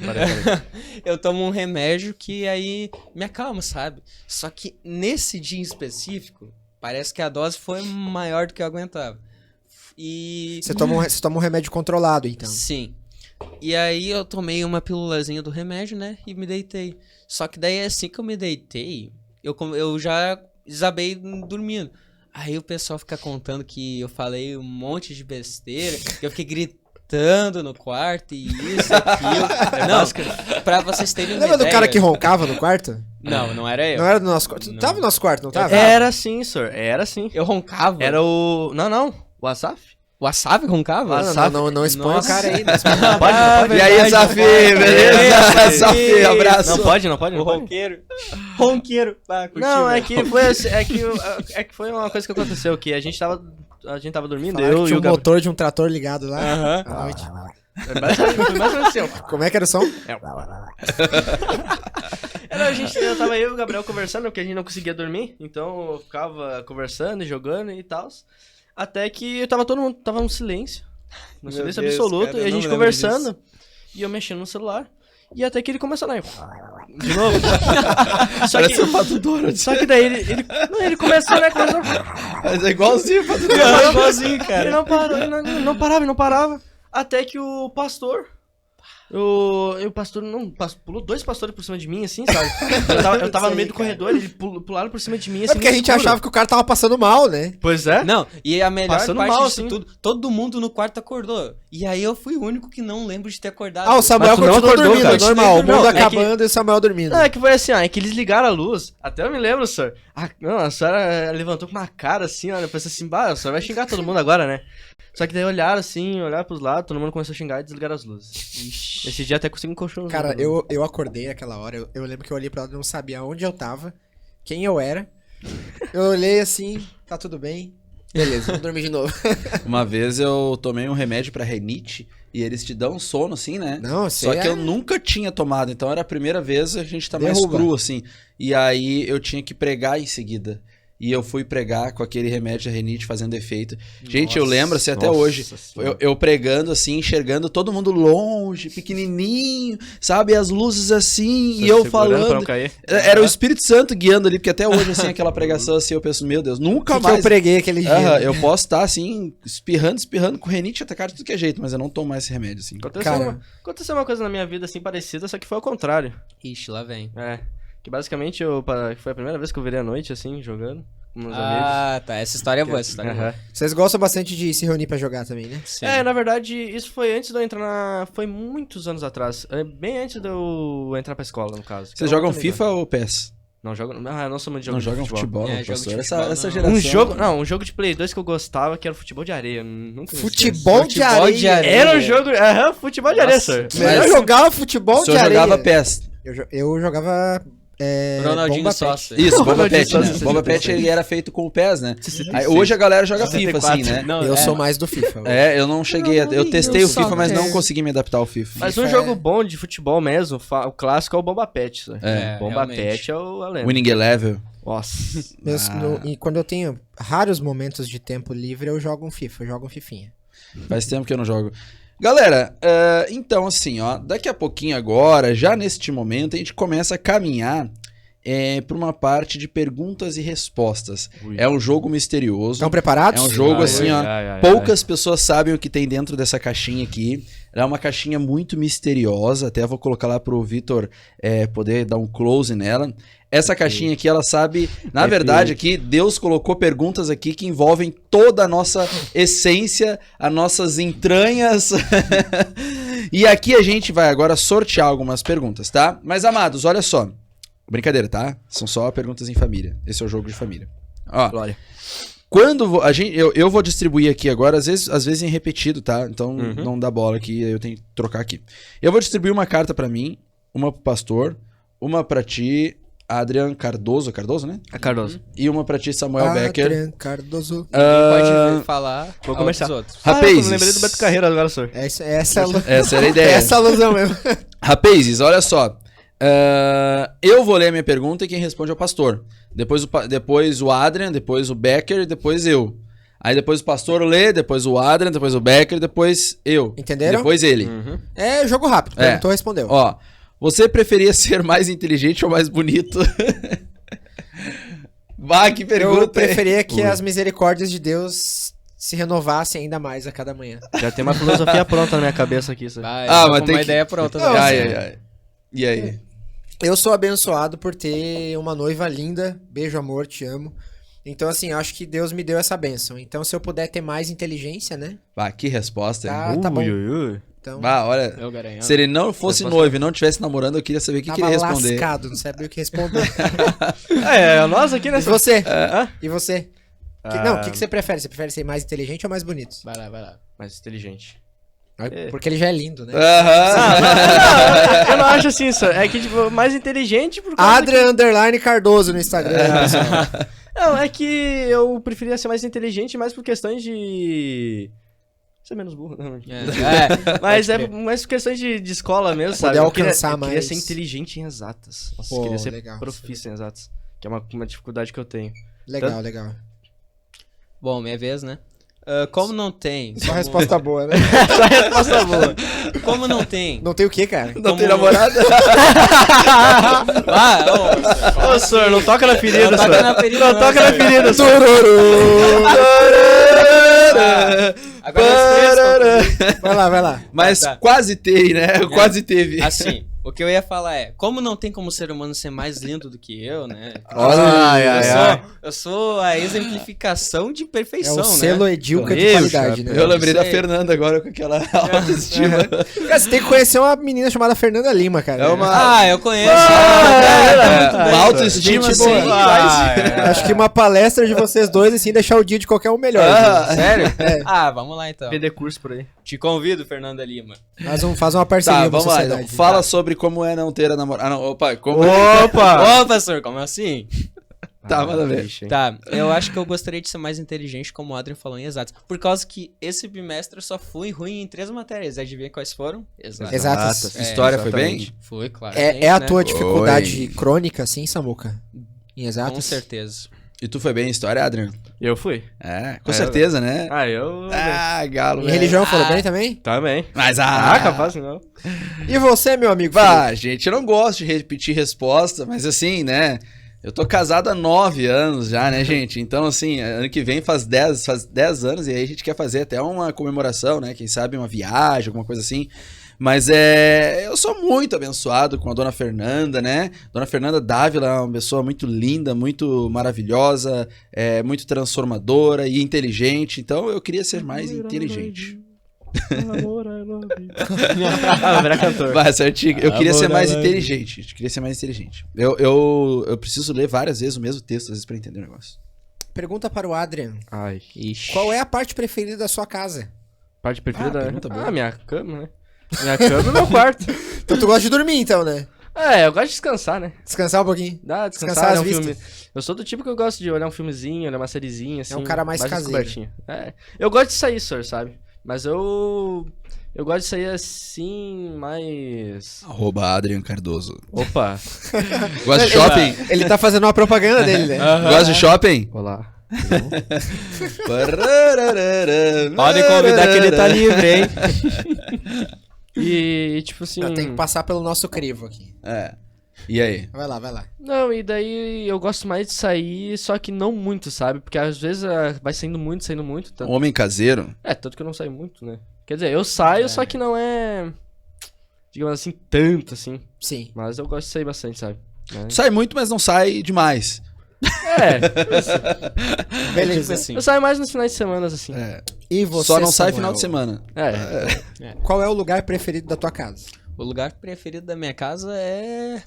Eu tomo um remédio que aí me acalma, sabe? Só que nesse dia em específico, parece que a dose foi maior do que eu aguentava. E. Você toma um remédio controlado, então. Sim. E aí eu tomei uma pílulazinha do remédio, né? E me deitei. Só que daí assim que eu me deitei, eu já desabei dormindo. Aí o pessoal fica contando que eu falei um monte de besteira, que eu fiquei gritando no quarto e isso, aquilo. Não, pra vocês terem uma Lembra do ideia... cara que roncava no quarto? Não, não era eu. Não era do nosso quarto? Não. Tava no nosso quarto, não tava? Era sim, senhor. Era sim. Eu roncava. Era o... Não. O Asaf? O Asaf roncava? Ah, não expõe o Nossa. cara aí. Não expõe. Não pode, não pode. E aí, Zafi, beleza? Zafi, abraço. Não pode, não pode. O Não pode. ronqueiro. Ronqueiro. Ah, curtiu, Não, é velho. que foi assim, é que foi uma coisa que aconteceu, que a gente tava dormindo, Falaram que eu e tinha o um Gabriel. motor de um trator ligado lá. Aham. À noite. Foi mais ou menos assim, ó. Como é que era o som? Eu tava eu e o Gabriel conversando, porque a gente não conseguia dormir, então eu ficava conversando e jogando e tal. Até que todo mundo tava no silêncio. No Meu silêncio Deus, absoluto, cara, eu e a não gente lembro conversando, e eu mexendo no celular. E até que ele começou a... De novo. Parece o Pato Donald. Só que daí ele começou, né? Começou... Mas é igualzinho o Pato Ele Donald. parou igualzinho, cara. Ele não parou, ele não parava. Até que o pastor. O pastor pulou 2 pastores por cima de mim, assim, sabe? Eu tava no meio do corredor, eles pularam por cima de mim, assim. É porque a gente achava que o cara tava passando mal, né? Pois é? Não, e a melhor Passando parte mal, disso assim. tudo, todo mundo no quarto acordou. E aí eu fui o único que não lembro de ter acordado. Ah, o Samuel Mas tu não continuou acordou, dormindo, cara. normal. O Não, mundo é que- acabando e o Samuel dormindo. Não, é que foi assim, ó, é que eles ligaram a luz. Até eu me lembro, senhor. A senhora levantou com uma cara assim, ó. Eu pensei assim, bah, a senhora vai xingar todo mundo agora, né? Só que daí olharam assim, olharam pros lados, todo mundo começou a xingar e desligaram as luzes. Esse dia até consegui um colchão. Cara, eu acordei aquela hora, eu lembro que eu olhei pra lado e não sabia onde eu tava, quem eu era. Eu olhei assim, tá tudo bem. Beleza, vamos dormir de novo. Uma vez eu tomei um remédio pra renite e eles te dão sono, assim, né? Não, Só que eu nunca tinha tomado, então era a primeira vez a gente tá mais Derruba. cru, assim. E aí eu tinha que pregar em seguida. E eu fui pregar com aquele remédio da renite fazendo efeito. Gente, eu lembro assim até hoje. Eu pregando assim, enxergando todo mundo longe, pequenininho, sabe? As luzes assim, e eu falando. Era o Espírito Santo guiando ali, porque até hoje, assim, aquela pregação assim, eu penso, meu Deus, nunca que mais. eu preguei aquele dia. Aham, eu posso estar assim, espirrando com renite até cara de tudo que é jeito, mas eu não tomo mais esse remédio, assim. Aconteceu uma coisa na minha vida assim parecida, só que foi ao contrário. Ixi, lá vem. É. Que basicamente foi a primeira vez que eu virei à noite, assim, jogando com meus amigos. Ah, tá. Essa história é boa, essa história é boa. Aham. Vocês gostam bastante de se reunir pra jogar também, né? Sim. É, na verdade, isso foi antes de eu entrar na... Foi muitos anos atrás. Bem antes de eu entrar pra escola, no caso. Vocês jogam FIFA ou PES? Não jogo... Ah, eu não sou muito de jogo Não de jogam futebol, É, jogo de pastor? futebol, Essa não. geração. Um jogo de Play 2 que eu gostava, que era futebol de areia. Nunca me esqueço. Futebol de areia. Era um jogo... Aham, futebol de areia, Nossa, senhor. Eu jogava futebol O de senhor areia. jogava PES. Eu jogava... Ronaldinho Bomba Sócia. Isso, Bomba Ronaldinho Pet, só né? 64. Bomba Pet ele era feito com o PES, né? 64. Aí, hoje a galera joga FIFA, assim, né? Não, Eu sou mais do FIFA. É, eu não cheguei a... Eu testei o FIFA, mas não é. consegui me adaptar ao FIFA. Mas FIFA um jogo bom de futebol mesmo, o clássico é o Bomba Pet, senhor. É, Bomba realmente. Pet é o lenda. Winning Eleven. Nossa. E quando eu tenho raros momentos de tempo livre, eu jogo um FIFA, eu jogo um Fifinha. Faz tempo que eu não jogo. Galera, então assim, ó, daqui a pouquinho agora, já neste momento, a gente começa a caminhar para uma parte de perguntas e respostas. É um jogo misterioso. Estão preparados? É um jogo assim, ó. Poucas ai. pessoas sabem o que tem dentro dessa caixinha aqui. Ela é uma caixinha muito misteriosa. Até vou colocar lá pro Vitor poder dar um close nela. Essa caixinha aqui, ela sabe... Na verdade, aqui, Deus colocou perguntas aqui que envolvem toda a nossa essência, as nossas entranhas. E aqui a gente vai agora sortear algumas perguntas, tá? Mas, amados, olha só. Brincadeira, tá? São só perguntas em família. Esse é o jogo de família. Ó, Glória. quando eu vou distribuir aqui agora, às vezes em repetido, tá? Então não dá bola aqui, eu tenho que trocar aqui. Eu vou distribuir uma carta pra mim, uma pro pastor, uma pra ti, Adrian Cardoso, né? A Cardoso. E uma pra ti, Samuel Becker. Adrian Cardoso. Pode falar. Vou começar. Os outros. Rapazes. Eu lembrei do Beto Carreira agora, senhor. Essa Essa era a ideia. Essa alusão mesmo. Rapazes, olha só. Eu vou ler a minha pergunta e quem responde é o pastor. Depois o Adrian, depois o Becker, depois eu. Aí depois o pastor lê, depois o Adrian, depois o Becker, depois eu. Entenderam? Depois ele. É jogo rápido. Perguntou, respondeu. Ó, você preferia ser mais inteligente ou mais bonito? Bah, que pergunta. Eu preferia que as misericórdias de Deus se renovassem ainda mais a cada manhã. Já tem uma filosofia pronta na minha cabeça aqui, isso. Vai, Ah, tô mas com tem uma que- ideia pronta. Não, né? Ai. E aí? Eu sou abençoado por ter uma noiva linda. Beijo, amor, te amo. Então, assim, acho que Deus me deu essa bênção. Então, se eu puder ter mais inteligência, né? Bah, que resposta. hein? Tá bom. Ui. Então, Bah, olha. Eu garanhando. Se ele não fosse noivo e não estivesse namorando, eu queria saber o que ele ia tava responder. lascado, não sabia o que responder. Nós aqui E nessa... você? Hã? E você? Não, o que você prefere? Você prefere ser mais inteligente ou mais bonito? Vai lá. Mais inteligente. Porque ele já é lindo, né? Aham. Eu não acho assim, senhor. É que, tipo, mais inteligente por causa Adrian Cardoso no Instagram. pessoal. Não, é que eu preferia ser mais inteligente mais por questões de... Ser menos burro, não. Mas pode é crer. mais por questões de escola mesmo, Poder sabe? alcançar eu queria mais. ser inteligente em exatas. Nossa, Pô, eu queria ser legal. profissa em exatas. Que é uma dificuldade que eu tenho. Legal. Bom, minha vez, né? Como não tem... Só resposta boa, né? Só resposta boa. Como não tem... Não tem o que, cara? Não tem namorada? Ô, senhor, não toca na ferida, Não toca senhor. na ferida, Não não, toca na senhor. ferida, senhor. Agora Vai lá. Mas Tá. quase teve, né? Quase teve. assim, o que eu ia falar é, como não tem como ser humano ser mais lindo do que eu, né? Eu sou a exemplificação de É perfeição, o selo Edilca de Meu, qualidade, né? Eu lembrei da sei. Fernanda agora com aquela autoestima. Cara, você tem que conhecer uma menina chamada Fernanda Lima, cara. É uma- Ah, eu conheço. Uma autoestima Gente assim. boa. Acho que uma palestra de vocês dois, assim, deixar o dia de qualquer um melhor. Ah, Sério? Vamos lá então. Vender curso por aí. Te convido, Fernanda Lima. Faz uma parceria Tá, com a vamos lá. sociedade. Então. Fala sobre como é não ter a namorada. Ah, não, opa, como Opa! Ô, pastor, como assim? Tá, manda ver. Tá, eu acho que eu gostaria de ser mais inteligente, como o Adrian falou em exatos. Por causa que esse bimestre eu só fui ruim em 3 matérias. Adivinha quais foram? Exatos. Exatas. História foi bem? exatamente. Foi, claro. É a né? tua dificuldade Oi. crônica, sim, Samuca? Em Com exatas? certeza. E tu foi bem em história, Adrian? Eu fui. Com certeza, né? Eu... Galo, Em velho. religião falou bem também? Também. Mas, Capaz não. E você, meu amigo? Vá, gente, eu não gosto de repetir resposta, mas assim, né? Eu tô casado há 9 anos já, né, gente? Então, assim, ano que vem faz 10 anos e aí a gente quer fazer até uma comemoração, né? Quem sabe uma viagem, alguma coisa assim. Mas eu sou muito abençoado com a Dona Fernanda, né? Dona Fernanda Dávila é uma pessoa muito linda, muito maravilhosa, muito transformadora e inteligente. Então eu queria ser mais inteligente. Vai virar cantor. Vai, certinho. Eu queria ser mais Amor, inteligente. Eu queria ser mais inteligente. Eu preciso ler várias vezes o mesmo texto, às vezes, pra entender o negócio. Pergunta para o Adrian. Ai. Ixi. Qual é a parte preferida da sua casa? Parte preferida? pergunta boa. Minha cama, né? Minha cama e meu quarto. Então tu gosta de dormir, então, né? Eu gosto de descansar, né? Descansar um pouquinho. Descansar, as olhar um vistas. filme. Eu sou do tipo que eu gosto de olhar um filmezinho, olhar uma sériezinha, assim. um cara mais caseiro. descobertinho. Eu gosto de sair, senhor, sabe? Mas eu gosto de sair assim, mais... @Adrian Cardoso. Opa! Gosta de shopping? Ele tá fazendo uma propaganda dele, né? Gosta de shopping? Olá. Pode convidar que ele tá livre, hein? E, tipo assim... Eu tenho que passar pelo nosso crivo aqui. E aí? Vai lá, vai lá. Não, e daí eu gosto mais de sair, só que não muito, sabe? Porque às vezes vai saindo muito. Tanto... Homem caseiro? Tanto que eu não saio muito, né? Quer dizer, eu saio, só que não é, digamos assim, tanto assim. Sim. Mas eu gosto de sair bastante, sabe? Tu sai muito, mas não sai demais. Beleza. assim. Eu saio mais nos finais de semana, assim. E você, Só não sai Samuel? final de semana. Qual é o lugar preferido da tua casa? O lugar preferido da minha casa é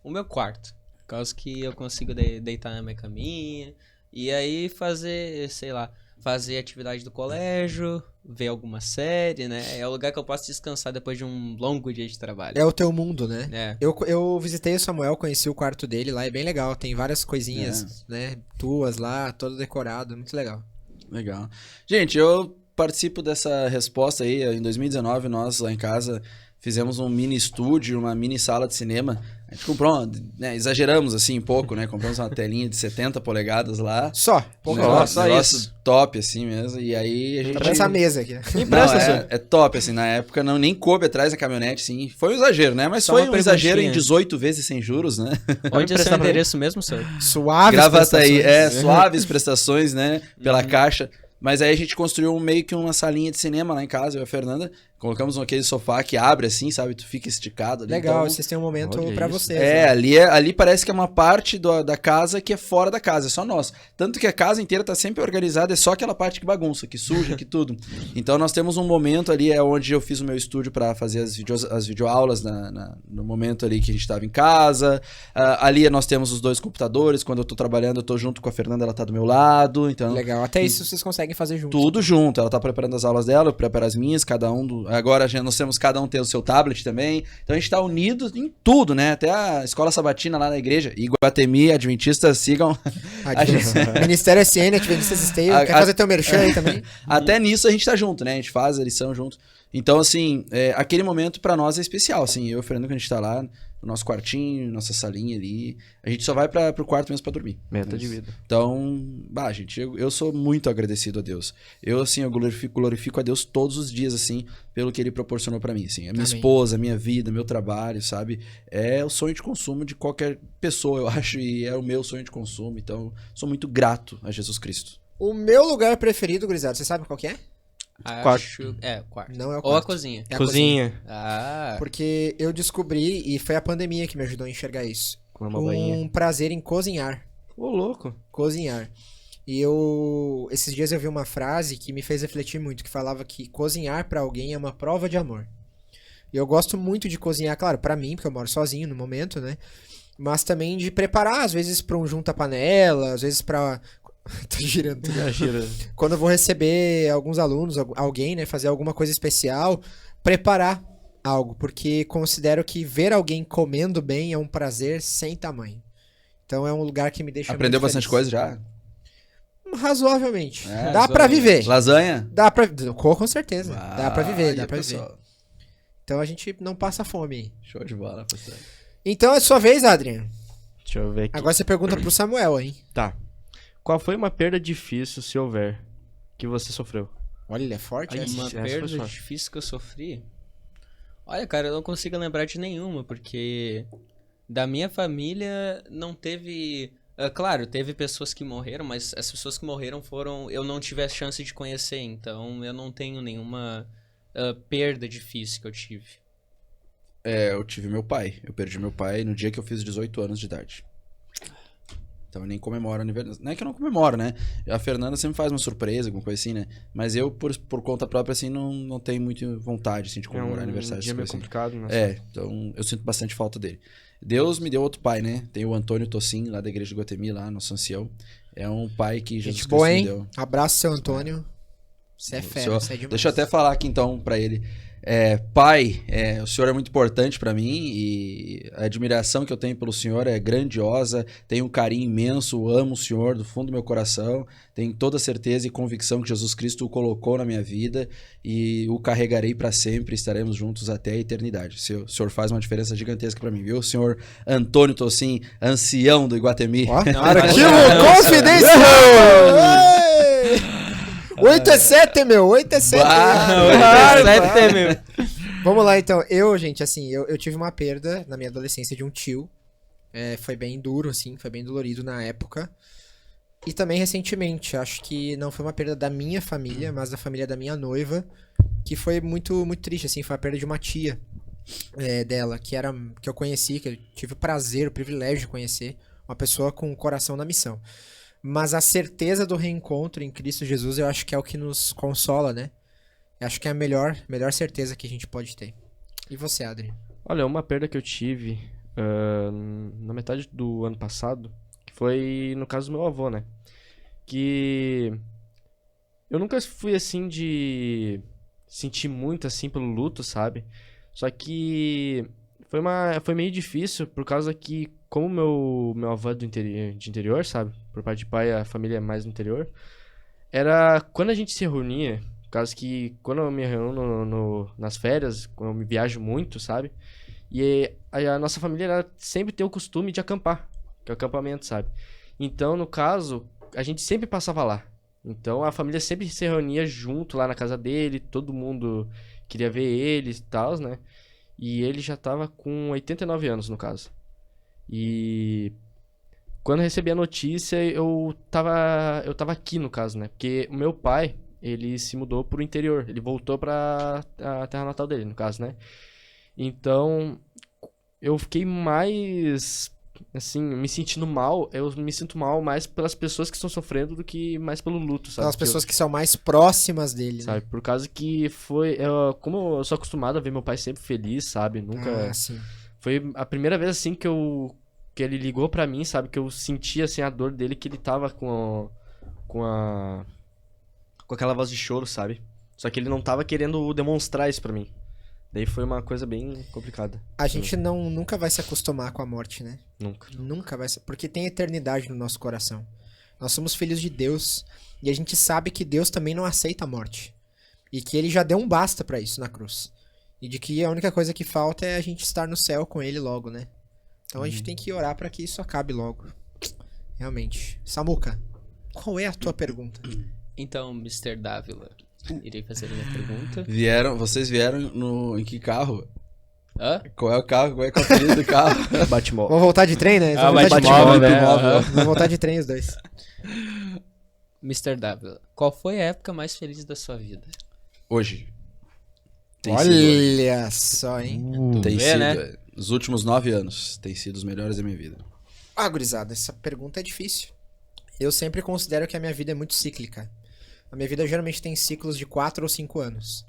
o meu quarto. Por causa que eu consigo deitar na minha caminha e aí fazer, sei lá, fazer atividade do colégio, ver alguma série, né? É o lugar que eu posso descansar depois de um longo dia de trabalho. É o teu mundo, né? É. Eu visitei o Samuel, conheci o quarto dele lá, é bem legal. Tem várias coisinhas, né? Tuas lá, todo decorado, muito legal. Legal. Gente, eu participo dessa resposta aí. Em 2019, nós lá em casa fizemos um mini estúdio, uma mini sala de cinema. A gente comprou, né, exageramos assim um pouco, né? Compramos uma telinha de 70 polegadas lá. Só. Um Nossa, negócio top assim mesmo. E aí a gente... Pra essa mesa aqui. Não, é top, assim, na época não nem coube atrás da caminhonete, sim. Foi um exagero, né? Mas Só foi uma um exagero em perguntinha. 18 vezes sem juros, né? Onde é seu endereço mesmo, senhor? Suave. Gravataí, suaves prestações, né? Pela caixa. Mas aí a gente construiu meio que uma salinha de cinema lá em casa, eu e a Fernanda. Colocamos aquele sofá que abre assim, sabe? Tu fica esticado ali. Legal, então... vocês têm um momento Olha pra isso. vocês. É, né? ali parece que é uma parte da casa que é fora da casa, é só nós. Tanto que a casa inteira tá sempre organizada, é só aquela parte que bagunça, que suja, que tudo. Então nós temos um momento ali, é onde eu fiz o meu estúdio pra fazer as videoaulas no momento ali que a gente tava em casa. Ali nós temos os 2 computadores, quando eu tô trabalhando eu tô junto com a Fernanda, ela tá do meu lado, então... Legal, até isso vocês conseguem fazer juntos. Tudo junto, ela tá preparando as aulas dela, eu preparo as minhas, agora já nós temos cada um ter o seu tablet também, então a gente tá unido em tudo, né, até a escola sabatina lá na igreja, Iguatemi, Adventistas, sigam, Ministério SN, Adventistas Esteio, quer fazer teu merchan aí também? até nisso a gente tá junto, né, a gente faz a lição junto, então assim, aquele momento pra nós é especial, assim, eu e o Fernando, que a gente tá lá, no nosso quartinho, nossa salinha ali, a gente só vai pro quarto mesmo pra dormir. Meta de vida. Então, gente, eu sou muito agradecido a Deus. Eu, assim, eu glorifico a Deus todos os dias, assim, pelo que Ele proporcionou pra mim, assim. A minha esposa, a minha vida, meu trabalho, sabe? É o sonho de consumo de qualquer pessoa, eu acho, e é o meu sonho de consumo. Então, sou muito grato a Jesus Cristo. O meu lugar preferido, gurizada, você sabe qual que é? Quarto. Quarto. Não é o Ou quarto. a cozinha. É a Cozinha. Porque eu descobri, e foi a pandemia que me ajudou a enxergar isso, Com uma bainha. um prazer em cozinhar. Ô, louco. Cozinhar. E esses dias eu vi uma frase que me fez refletir muito, que falava que cozinhar pra alguém é uma prova de amor. E eu gosto muito de cozinhar, claro, pra mim, porque eu moro sozinho no momento, né? Mas também de preparar, às vezes pra um junta-panela, às vezes pra... Tô girando. Quando eu vou receber alguns alunos, alguém, né, fazer alguma coisa especial, preparar algo, porque considero que ver alguém comendo bem é um prazer sem tamanho. Então é um lugar que me deixa Aprendeu muito bastante feliz. coisa já? Razoavelmente. Dá pra viver. Lasanha? Dá pra... Com certeza. Dá pra viver, dá Aí, pra viver. pessoal. Então a gente não passa fome. Show de bola, pessoal. Então é sua vez, Adrian. Deixa eu ver aqui. Agora você pergunta pro Samuel, hein? Tá. Qual foi uma perda difícil, se houver, que você sofreu? Olha, ele é forte. Ai, essa. Uma essa foi perda suave. difícil que eu sofri? Olha, cara, eu não consigo lembrar de nenhuma, porque da minha família não teve... claro, teve pessoas que morreram, mas as pessoas que morreram eu não tive a chance de conhecer, então eu não tenho nenhuma perda difícil que eu tive. Eu tive meu pai. Eu perdi meu pai no dia que eu fiz 18 anos de idade. Então eu nem comemoro aniversário. Não é que eu não comemoro, né? A Fernanda sempre faz uma surpresa, alguma coisa assim, né? Mas eu, por conta própria, assim, não tenho muita vontade, assim, de comemorar aniversário. É um dia meio assim. complicado, né? Então eu sinto bastante falta dele. Deus me deu outro pai, né? Tem o Antônio Tossin, lá da igreja de Guatemi, lá no Ancião. É um pai que Jesus Gente Cristo boa, me hein? deu. Abraço, seu Antônio. Você é fera, você é demais. Deixa eu até falar aqui então pra ele. Pai, o senhor é muito importante pra mim e a admiração que eu tenho pelo senhor é grandiosa, tenho um carinho imenso, amo o senhor do fundo do meu coração, tenho toda certeza e convicção que Jesus Cristo o colocou na minha vida e o carregarei pra sempre, estaremos juntos até a eternidade. O senhor faz uma diferença gigantesca pra mim, viu? O senhor Antônio Tossin, ancião do Iguatemi. Ó, Não, arquivo confidencial! 8 é 7, meu. 8 é 7. Vamos lá, então. Gente, assim, eu tive uma perda na minha adolescência de um tio. Foi bem duro, assim, foi bem dolorido na época. E também recentemente, acho que não foi uma perda da minha família, mas da família da minha noiva, que foi muito, muito triste, assim, foi a perda de uma tia dela, que eu conheci, que eu tive o prazer, o privilégio de conhecer, uma pessoa com o coração na missão. Mas a certeza do reencontro em Cristo Jesus, eu acho que é o que nos consola, né? Eu acho que é a melhor certeza que a gente pode ter. E você, Adri? Olha, uma perda que eu tive na metade do ano passado, que foi no caso do meu avô, né? Que eu nunca fui assim de sentir muito assim pelo luto, sabe? Só que foi meio difícil por causa que, como meu avô é de interior, sabe? Por parte de pai, a família é mais do interior. Era quando a gente se reunia, por causa que quando eu me reúno nas férias, quando eu me viajo muito, sabe? E a nossa família ela sempre tem o costume de acampar, que é o acampamento, sabe? Então, no caso, a gente sempre passava lá. Então, a família sempre se reunia junto lá na casa dele, todo mundo queria ver ele e tal, né? E ele já tava com 89 anos, no caso. E quando eu recebi a notícia, eu tava aqui, no caso, né? Porque o meu pai, ele se mudou pro interior, ele voltou pra a terra natal dele, no caso, né? Então, eu fiquei mais, assim, me sentindo mal. Eu me sinto mal mais pelas pessoas que estão sofrendo do que mais pelo luto, sabe? São as pessoas que são mais próximas dele, Sabe? né? Por causa que como eu sou acostumado a ver meu pai sempre feliz, sabe? Nunca... Sim. Foi a primeira vez, assim, que ele ligou pra mim, sabe? Que eu senti, assim, a dor dele, que ele tava com aquela voz de choro, sabe? Só que ele não tava querendo demonstrar isso pra mim. Daí foi uma coisa bem complicada. A gente nunca vai se acostumar com a morte, né? Nunca. Nunca vai se... Porque tem eternidade no nosso coração. Nós somos filhos de Deus e a gente sabe que Deus também não aceita a morte. E que ele já deu um basta pra isso na cruz. E de que a única coisa que falta é a gente estar no céu com ele logo, né? Então a gente tem que orar pra que isso acabe logo. Realmente. Samuca, qual é a tua pergunta? Então, Mr. Dávila, irei fazer a minha pergunta. Vocês vieram em que carro? Hã? Qual é o carro? Qual é o apelido do carro? Batmóvel. Vamos voltar de trem, né? Ah, Vamos voltar de Batmóvel, trem. né? Vamos voltar de trem os dois. Mr. Dávila, qual foi a época mais feliz da sua vida? Hoje. Tem sido hoje. Olha só, hein? Tem vê, sido, né? os últimos 9 anos tem sido os melhores da minha vida. Ah, gurizada, essa pergunta é difícil. Eu sempre considero que a minha vida é muito cíclica. A minha vida geralmente tem ciclos de 4 ou 5 anos.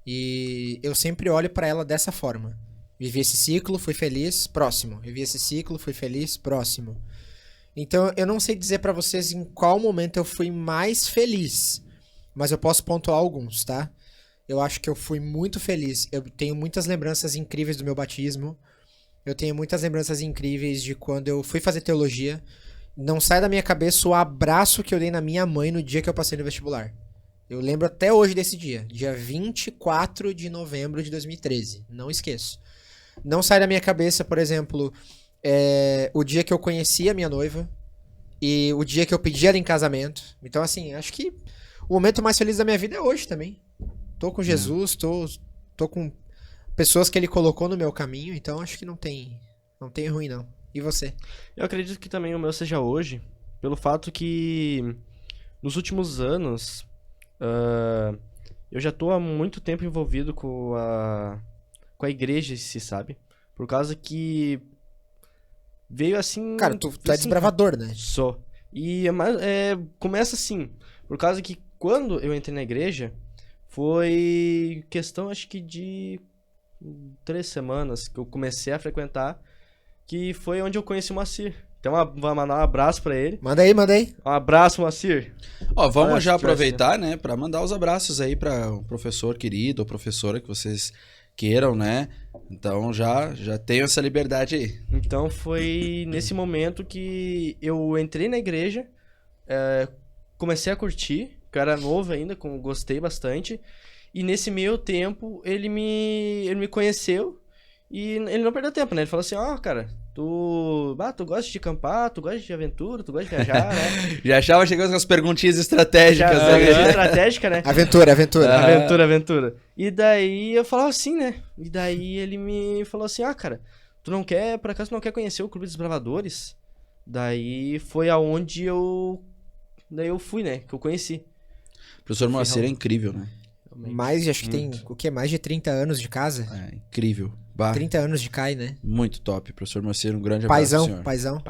E eu sempre olho pra ela dessa forma. Vivi esse ciclo, fui feliz, próximo. Vivi esse ciclo, fui feliz, próximo. Então, eu não sei dizer pra vocês em qual momento eu fui mais feliz. Mas eu posso pontuar alguns, tá? Eu acho que eu fui muito feliz. Eu tenho muitas lembranças incríveis do meu batismo. Eu tenho muitas lembranças incríveis de quando eu fui fazer teologia. Não sai da minha cabeça o abraço que eu dei na minha mãe no dia que eu passei no vestibular. Eu lembro até hoje desse dia. Dia 24 de novembro de 2013. Não esqueço. Não sai da minha cabeça, por exemplo, o dia que eu conheci a minha noiva. E o dia que eu pedi ela em casamento. Então, assim, acho que o momento mais feliz da minha vida é hoje também. Tô com Jesus, tô com pessoas que ele colocou no meu caminho. Então, acho que não tem ruim, não. E você? Eu acredito que também o meu seja hoje, pelo fato que nos últimos anos eu já tô há muito tempo envolvido com a igreja em si, sabe? Por causa que veio assim... Cara, tu é assim, desbravador, né? Sou. E começa assim, por causa que quando eu entrei na igreja, foi questão acho que de 3 semanas que eu comecei a frequentar, que foi onde eu conheci o Moacir. Então, vou mandar um abraço pra ele. Manda aí. Um abraço, Moacir. Ó, vamos Olha, já se tivesse- aproveitar, né, pra mandar os abraços aí para o professor querido ou professora que vocês queiram, né? Então já tenho essa liberdade aí. Então, foi nesse momento que eu entrei na igreja, comecei a curtir, que eu era novo ainda, gostei bastante. E nesse meio tempo, ele me conheceu e ele não perdeu tempo, né? Ele falou assim, cara, tu gosta de acampar, tu gosta de aventura, tu gosta de viajar, né? Já achava chegando com as perguntinhas estratégicas, Já, né? estratégica, né? Aventura. Aventura. E daí eu falava assim, né? E daí ele me falou assim, cara, por acaso tu não quer conhecer o Clube dos Bravadores? Daí foi aonde daí eu fui, né, que eu conheci. O professor Moacir é incrível, né? Mais, acho que tem, o que, mais de 30 anos de casa? É incrível. Bah, 30 anos de CAI, né? muito top. Professor Moacir, um grande abraço, senhor. Paizão.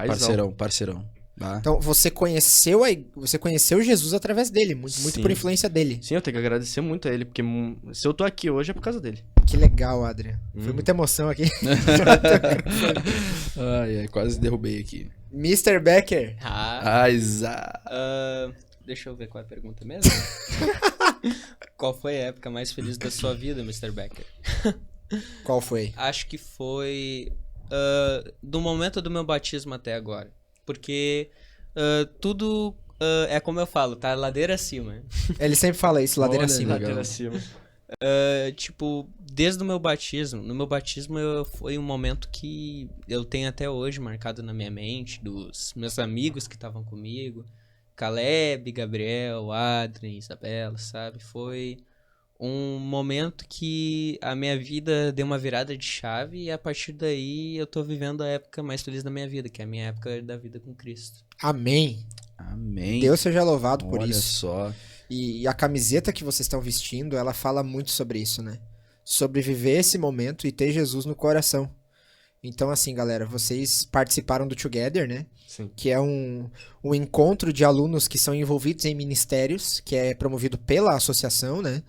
Parceirão. Bah. Então, você conheceu Jesus através dele, muito Sim. por influência dele. Sim, eu tenho que agradecer muito a ele, porque se eu tô aqui hoje é por causa dele. Que legal, Adrian. Foi muita emoção aqui. Ai, quase derrubei aqui. Mr. Becker. Deixa eu ver qual é a pergunta mesmo. Qual foi a época mais feliz da sua vida, Mr. Becker? Qual foi? Acho que foi do momento do meu batismo até agora. Porque tudo é como eu falo, tá ladeira acima. Ele sempre fala isso, ladeira Olha, acima. legal. Ladeira acima. Tipo, desde o meu batismo. No meu batismo foi um momento que eu tenho até hoje marcado na minha mente, dos meus amigos que estavam comigo. Caleb, Gabriel, Adrien, Isabela, sabe? Foi um momento que a minha vida deu uma virada de chave e a partir daí eu tô vivendo a época mais feliz da minha vida, que é a minha época da vida com Cristo. Amém. Amém. Deus seja louvado por Olha isso. só. E a camiseta que vocês estão vestindo, ela fala muito sobre isso, né? Sobre viver esse momento e ter Jesus no coração. Então, assim, galera, vocês participaram do Together, né? Sim. Que é um encontro de alunos que são envolvidos em ministérios, que é promovido pela associação, né?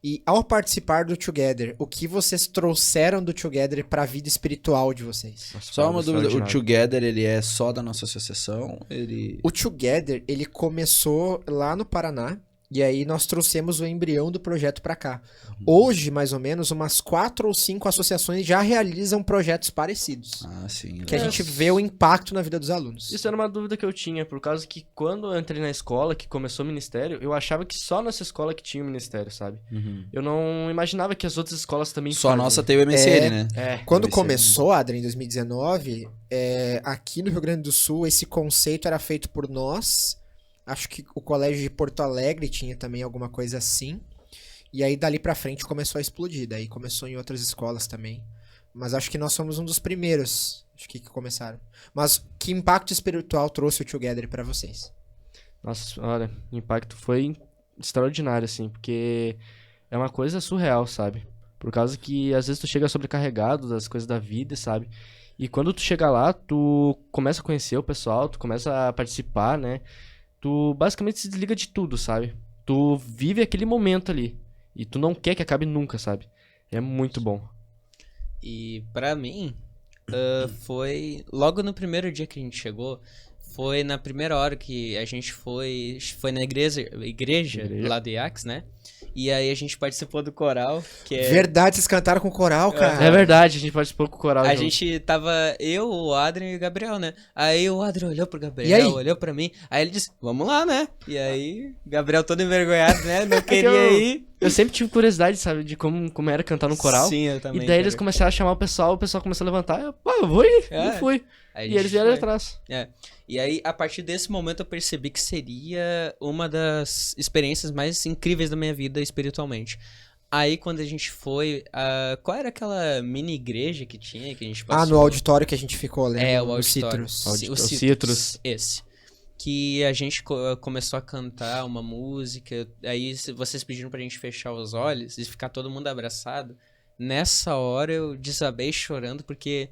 E ao participar do Together, o que vocês trouxeram do Together para a vida espiritual de vocês? Nossa, Só foi uma dúvida, o extraordinário. Together, ele é só da nossa associação? O Together, ele começou lá no Paraná, e aí nós trouxemos o embrião do projeto para cá. Hoje, mais ou menos, umas 4 ou 5 associações já realizam projetos parecidos. Ah, sim. Que a legal. gente vê o impacto na vida dos alunos. Isso era uma dúvida que eu tinha, por causa que quando eu entrei na escola, que começou o ministério, eu achava que só nessa escola que tinha o ministério, sabe? Uhum. Eu não imaginava que as outras escolas também Só a fazem. nossa tem o MSN, né? É. Quando Deve ser. começou, Adri, em 2019, aqui no Rio Grande do Sul, esse conceito era feito por nós. Acho que o colégio de Porto Alegre tinha também alguma coisa assim. E aí, dali pra frente, começou a explodir. Daí começou em outras escolas também. Mas acho que nós somos um dos primeiros, acho que começaram. Mas que impacto espiritual trouxe o Together pra vocês? Nossa, olha, o impacto foi extraordinário, assim, porque é uma coisa surreal, sabe? Por causa que às vezes tu chega sobrecarregado das coisas da vida, sabe? E quando tu chega lá, tu começa a conhecer o pessoal, tu começa a participar, né? Tu basicamente se desliga de tudo, sabe? Tu vive aquele momento ali. E tu não quer que acabe nunca, sabe? É muito bom. E pra mim, foi logo no primeiro dia que a gente chegou, foi na primeira hora que a gente foi na igreja lá do IAX, né? E aí a gente participou do coral, que é... Verdade, vocês cantaram com o coral, cara. É verdade, a gente participou com o coral A junto. gente tava, eu, o Adrien e o Gabriel, né? Aí o Adrien olhou pro E aí? Gabriel, olhou pra mim, aí ele disse, vamos lá, né? E aí, Gabriel todo envergonhado, né? Não queria ir. Eu sempre tive curiosidade, sabe? De como era cantar no coral. Sim, eu também. E daí eles quero. começaram a chamar o pessoal começou a levantar. Eu vou ir, eu fui. Aí a E gente eles vieram foi. atrás. E aí, a partir desse momento, eu percebi que seria uma das experiências mais incríveis da minha vida espiritualmente. Aí, quando a gente foi... qual era aquela mini igreja que tinha, que a gente passou? No auditório que a gente ficou, né? O no auditório. Citrus. O Citrus. Esse. Que a gente começou a cantar uma música. Aí, vocês pediram pra gente fechar os olhos e ficar todo mundo abraçado. Nessa hora, eu desabei chorando, porque...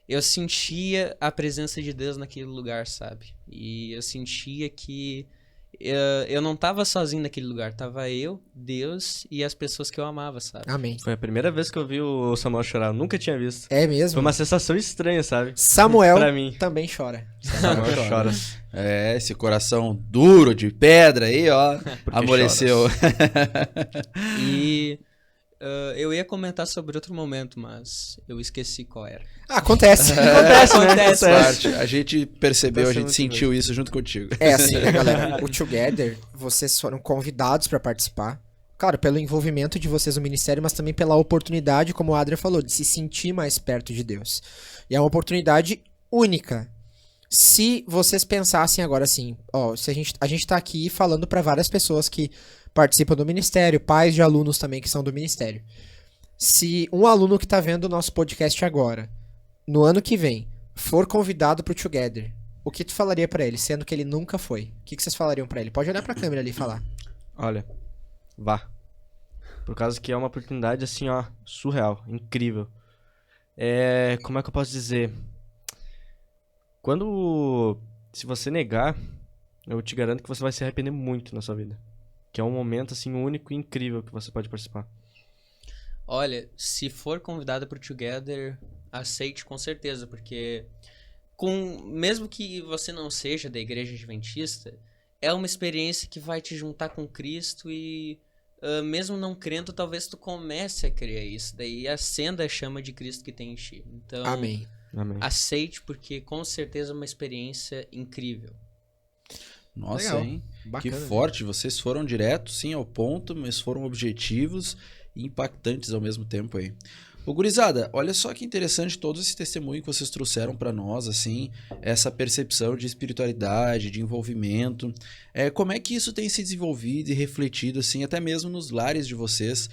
eu sentia a presença de Deus naquele lugar, sabe? E eu sentia que eu não tava sozinho naquele lugar. Tava eu, Deus e as pessoas que eu amava, sabe? Amém. Foi a primeira vez que eu vi o Samuel chorar. Eu nunca tinha visto. É mesmo? Foi uma sensação estranha, sabe? Samuel Pra mim. também chora. Samuel chora. É, esse coração duro de pedra aí, ó, Porque amoleceu. E eu ia comentar sobre outro momento, mas eu esqueci qual era. Acontece. Acontece. Parte. A gente percebeu, a Acontece gente muito sentiu isso junto contigo. É assim, né, galera? O Together, vocês foram convidados pra participar. Claro, pelo envolvimento de vocês no ministério, mas também pela oportunidade, como o Adrian falou, de se sentir mais perto de Deus. E é uma oportunidade única. Se vocês pensassem agora assim, se a gente tá aqui falando pra várias pessoas que participam do ministério, pais de alunos também que são do ministério. Se um aluno que tá vendo o nosso podcast agora no ano que vem, for convidado pro Together, o que tu falaria pra ele, sendo que ele nunca foi? O que vocês falariam pra ele? Pode olhar pra câmera ali e falar. Olha, vá. Por causa que é uma oportunidade, assim, ó, surreal, incrível. Como é que eu posso dizer? Se você negar, eu te garanto que você vai se arrepender muito na sua vida. Que é um momento, assim, único e incrível que você pode participar. Olha, se for convidado pro Together, aceite com certeza, porque mesmo que você não seja da igreja adventista, é uma experiência que vai te juntar com Cristo e mesmo não crendo, talvez tu comece a crer isso. Daí acenda a chama de Cristo que tem em ti. Então, Amém. Amém. aceite, porque com certeza é uma experiência incrível. Nossa, Legal. hein? Bacana. Que forte. Vocês foram diretos, sim, ao ponto, mas foram objetivos e impactantes ao mesmo tempo aí. Ô, gurizada, olha só que interessante todo esse testemunho que vocês trouxeram pra nós, assim, essa percepção de espiritualidade, de envolvimento. Como é que isso tem se desenvolvido e refletido, assim, até mesmo nos lares de vocês?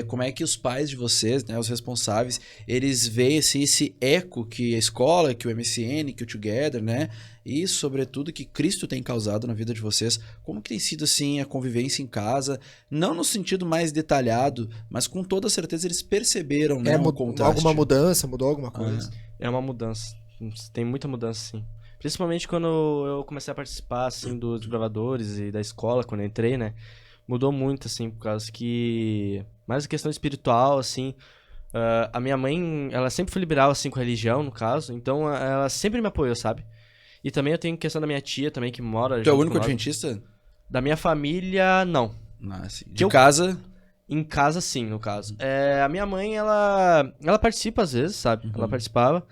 Como é que os pais de vocês, né, os responsáveis, eles veem assim, esse eco que a escola, que o MSN, que o Together, né, e sobretudo que Cristo tem causado na vida de vocês? Como que tem sido, assim, a convivência em casa? Não no sentido mais detalhado, mas com toda certeza eles perceberam, né, um contraste. Alguma mudança, mudou alguma coisa? É uma mudança. Tem muita mudança, sim. Principalmente quando eu comecei a participar, assim, dos gravadores e da escola, quando eu entrei, né? Mudou muito, assim, por causa que... Mais a questão espiritual, assim... a minha mãe, ela sempre foi liberal, assim, com a religião, no caso. Então, ela sempre me apoiou, sabe? E também eu tenho questão da minha tia também, que mora... Tu é o junto único com nós. adventista? Da minha família, não. Ah, sim. De Que eu- casa... Em casa, sim, no caso. A minha mãe, ela participa às vezes, sabe? Ela participava.